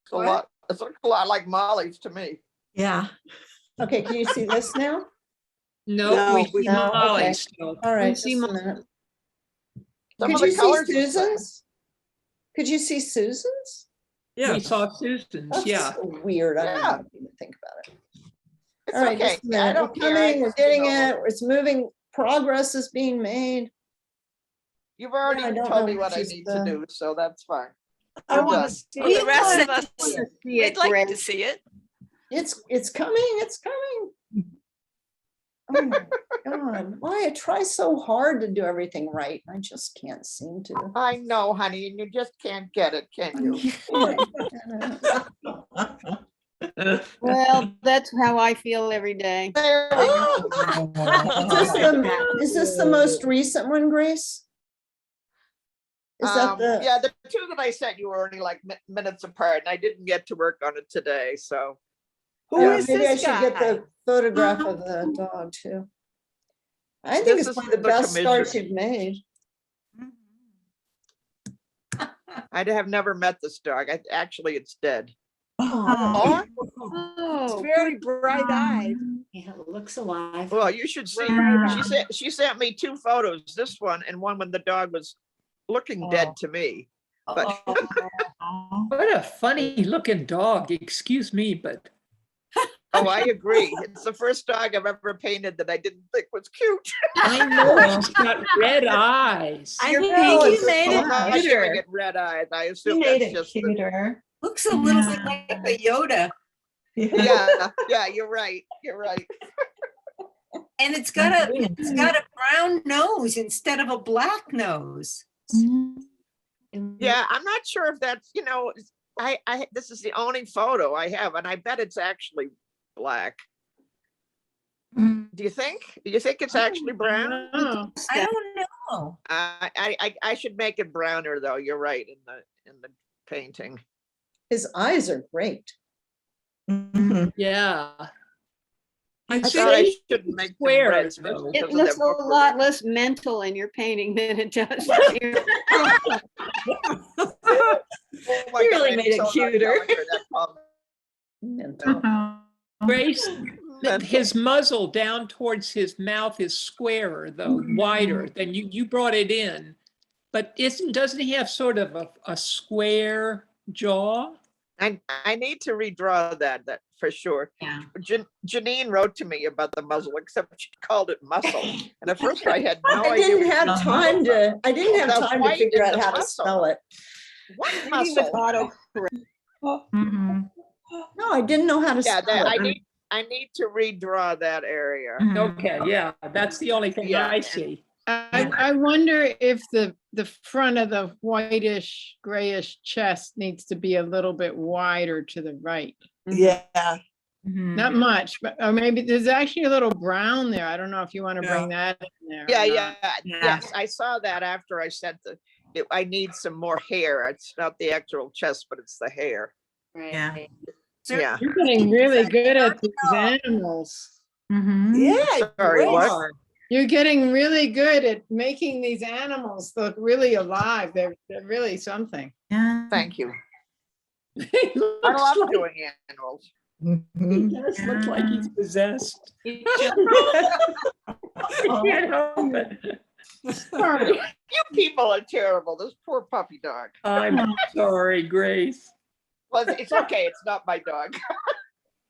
What? It's a lot like Molly's to me. Yeah. Okay, can you see this now? No, we see No, Molly okay. still. All right, see just a minute. Some Could of the you see colors are the same. Susan's? Could you see Susan's? Yeah. We saw Susan's, That's yeah. so weird. I don't Yeah. even think about it. It's All right, okay. just a minute. I We're don't care. I coming, we're just, you getting know, it, it's moving, progress is being made. You've already I don't told me know, what I just, need to do, so that's fine. I We're want done. to see Well, the it. rest of I us, wanna see we'd it, like to Grace. see it. It's coming, it's coming. Oh my God, why I try so hard to do everything right. I just can't seem to. I know, honey, and you just can't get it, can you? Well, that that's how I feel every day. Is this the most recent one, Grace? Is that the? Yeah, the two that I sent you were only like minutes apart, and I didn't get to work on it today, so. Who is Maybe I this should get guy? the photograph of the dog too. I think This it's is one of the the best starts commission. you've made. I have never met this dog. Actually, it's dead. Oh, it's Oh, very bright-eyed. Yeah, it looks alive. Well, you should see. She sent me two photos. This one and one when the dog was looking dead to me. But What a funny looking dog, excuse me, but oh, I agree. It's the first dog I've ever painted that I didn't think was cute. I know she's got red eyes. I You're think right. you made I'm not it giving cuter. it red eyes. I You assume made that's it just the, cuter. Looks a little bit like a Yoda. yeah, you're right. You're right. And it's got a brown nose instead of a black nose. Yeah, I'm not sure if that's, I this is the only photo I have, and I bet it's actually black. Do you think? Do you think it's actually brown? Oh, I don't know. I should make it browner though. You're right in the painting. His eyes are great. Yeah. I You thought I see shouldn't make them squares, red though. it looks a lot less mental in your painting than it does here. You really made it cuter. Grace, his muzzle down towards his mouth is squarer though, wider than you brought it in. But doesn't he have sort of a square jaw? I need to redraw that for sure. Yeah. Jeneane wrote to me about the muzzle, except she called it muscle. And at first I had no idea. I didn't what have time to, I didn't have The time to white figure in out the how to muscle. spell it. What Maybe with muscle? autocorrect. No, I didn't know how to Yeah, spell it. I need to redraw that area. Okay, yeah, that's the only thing Yeah. I see. I wonder if the front of the whitish grayish chest needs to be a little bit wider to the right. Yeah. Not much, but or maybe there's actually a little brown there. I don't know if you want to bring that in there. or Yeah, not. yes, I saw that after I sent I need some more hair. It's not the actual chest, but it's the hair. Yeah. Yeah. You're getting really good at these animals. Yeah. Sorry, great. what? You're getting really good at making these animals look really alive. They're really something. Yeah. Thank you. He I looks love like, doing animals. he does look like he's possessed. I can't help it. Sorry. You people are terrible. This poor puppy dog. I'm sorry, Grace. Well, it's okay. It's not my dog.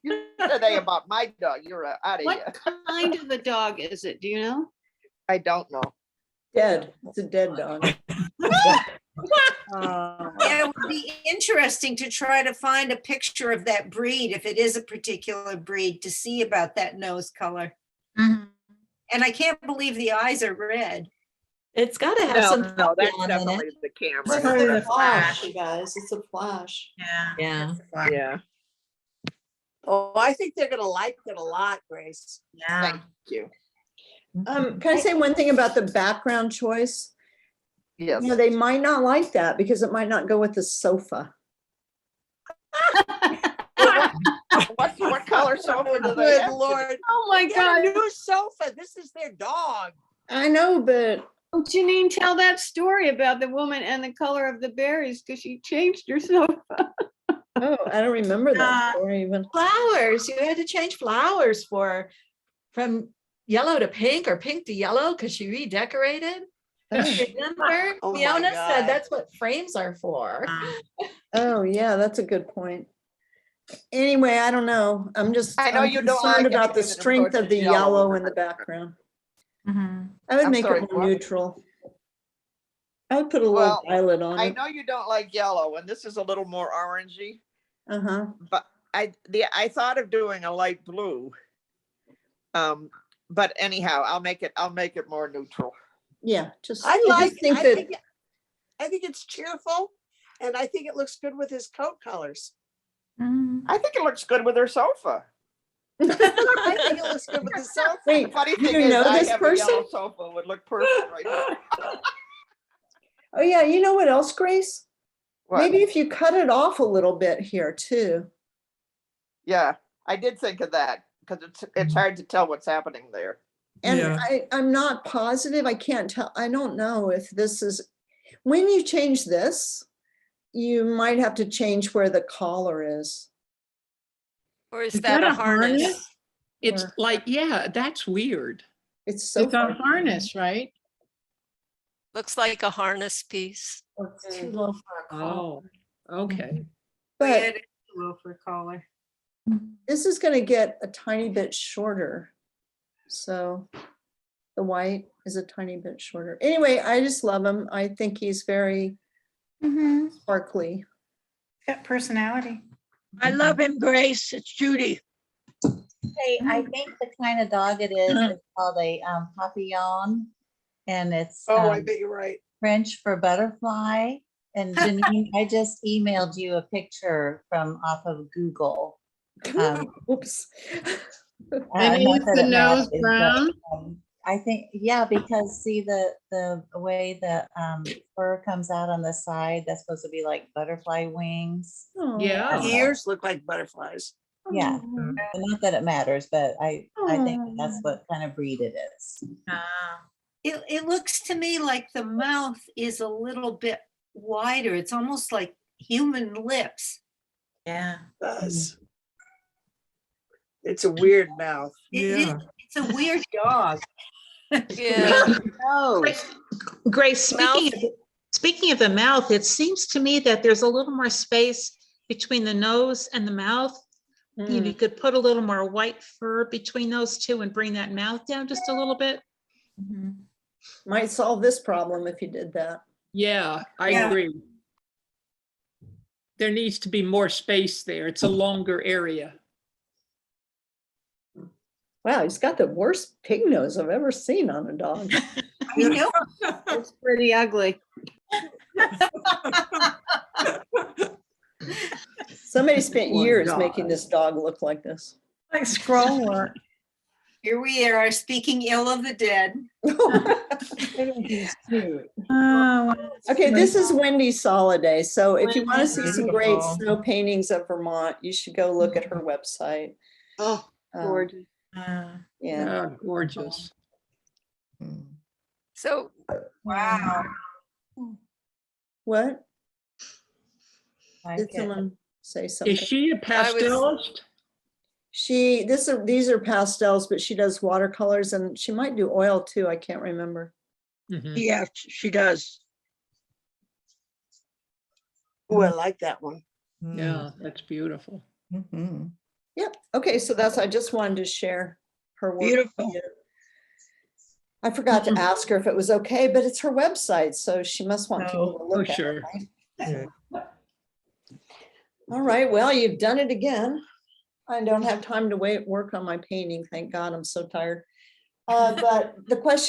You today about my dog. You're out of here. What kind of a dog is it? Do you know? I don't know. Dead. It's a dead dog. Yeah, it would be interesting to try to find a picture of that breed, if it is a particular breed, to see about that nose color. Mhm. And I can't believe the eyes are red. It's got to have some. No, that's on in it. definitely the It's camera. probably the That's- flash, you guys. It's a flash. Yeah. Yeah. Yeah. Oh, I think they're gonna like it a lot, Grace. Yeah. Thank you. Can I say one thing about the background choice? Yes. You know, they might not like that because it might not go with the sofa. What color sofa do they Good have? Lord. Oh my Get God. a new sofa. This is their dog. I know, but Oh, Jeneane, tell that story about the woman and the color of the berries because she changed her sofa. oh, I don't remember that story even. Flowers. You had to change flowers from yellow to pink or pink to yellow because she redecorated. Remember? Oh my Fiona God. said that's what frames are for. Oh, yeah, that's a good point. Anyway, I don't know. I'm I you don't concerned like about the anything that strength of approaches the yellow yellow in in the the background. Mhm. I would I'm make sorry, it more what? neutral. I would put a little Well, violet on I it. know you don't like yellow, and this is a little more orangey, Uh-huh. but I thought of doing a light blue. But anyhow, I'll make it more neutral. Yeah, just I just think that I think it's cheerful, and I think it looks good with his coat colors. Mhm. I think it looks good with her sofa. I think it looks good with the sofa. Wait, Funny you thing is, know I this have a person? yellow sofa, would look perfect right now. Oh yeah, you know what else, Grace? What? Maybe if you cut it off a little bit here too. Yeah, I did think of that because it's hard to tell what's happening there. And Yeah. I'm not positive. I can't tell. I don't know if this is, when you change this, you might have to change where the collar is. Or is Is that that a a harness? harness? It's Or- like, yeah, that's weird. It's so It's a far. harness, right? Looks like a harness piece. It's too low for a collar. Oh, okay. But Yeah, it is too low for a collar. this is going to get a tiny bit shorter. So the white is a tiny bit shorter. Anyway, I just love him. I think he's very sparkly. Got personality. I love him, Grace. It's Judy. Hey, I think the kind of dog it is called a papillon, and it's Oh, I bet you're right. French for butterfly. And Jeneane, I just emailed you a picture from off of Google. Oops. And not is that the it nose matters, but, brown? I think, yeah, because see the way the fur comes out on the side, that's supposed to be like butterfly wings. Yeah. Ears look like butterflies. Yeah, and not that it matters, but I think that's what kind of breed it is. It looks to me like the mouth is a little bit wider. It's almost like human lips. Yeah. It does. It's a weird mouth. Yeah. It's a weird dog. Yeah. Grace, Mouth. speaking of the mouth, it seems to me that there's a little more space between the nose and the mouth. You know, you could put a little more white fur between those two and bring that mouth down just a little bit. Might solve this problem if you did that. Yeah, I Yeah. agree. There needs to be more space there. It's a longer area. Wow, he's got the worst pig nose I've ever seen on a dog. I know. It's pretty ugly. Somebody spent Poor years dog. making this dog look like this. Like scroll work. Here we are speaking ill of the dead. Oh, Okay, this is Wendy Soliday. So if you want to see some great Beautiful. snow paintings of Vermont, you should go look at her website. Oh, Um, gorgeous. Yeah. Oh, gorgeous. So Wow. What? I Did get- someone say something? Is she a pastelist? These are pastels, but she does watercolors and she might do oil too. I can't remember. Mhm. Yeah, she does. Oh, I like that one. Yeah, that's beautiful. Yep. Okay, so I just wanted to share her work. with Beautiful. you. I forgot to ask her if it was okay, but it's her website, so she must want people to Oh, look at it. sure. Right? All right, well, you've done it again. I don't have time to work on my painting. Thank God, I'm so tired. But the question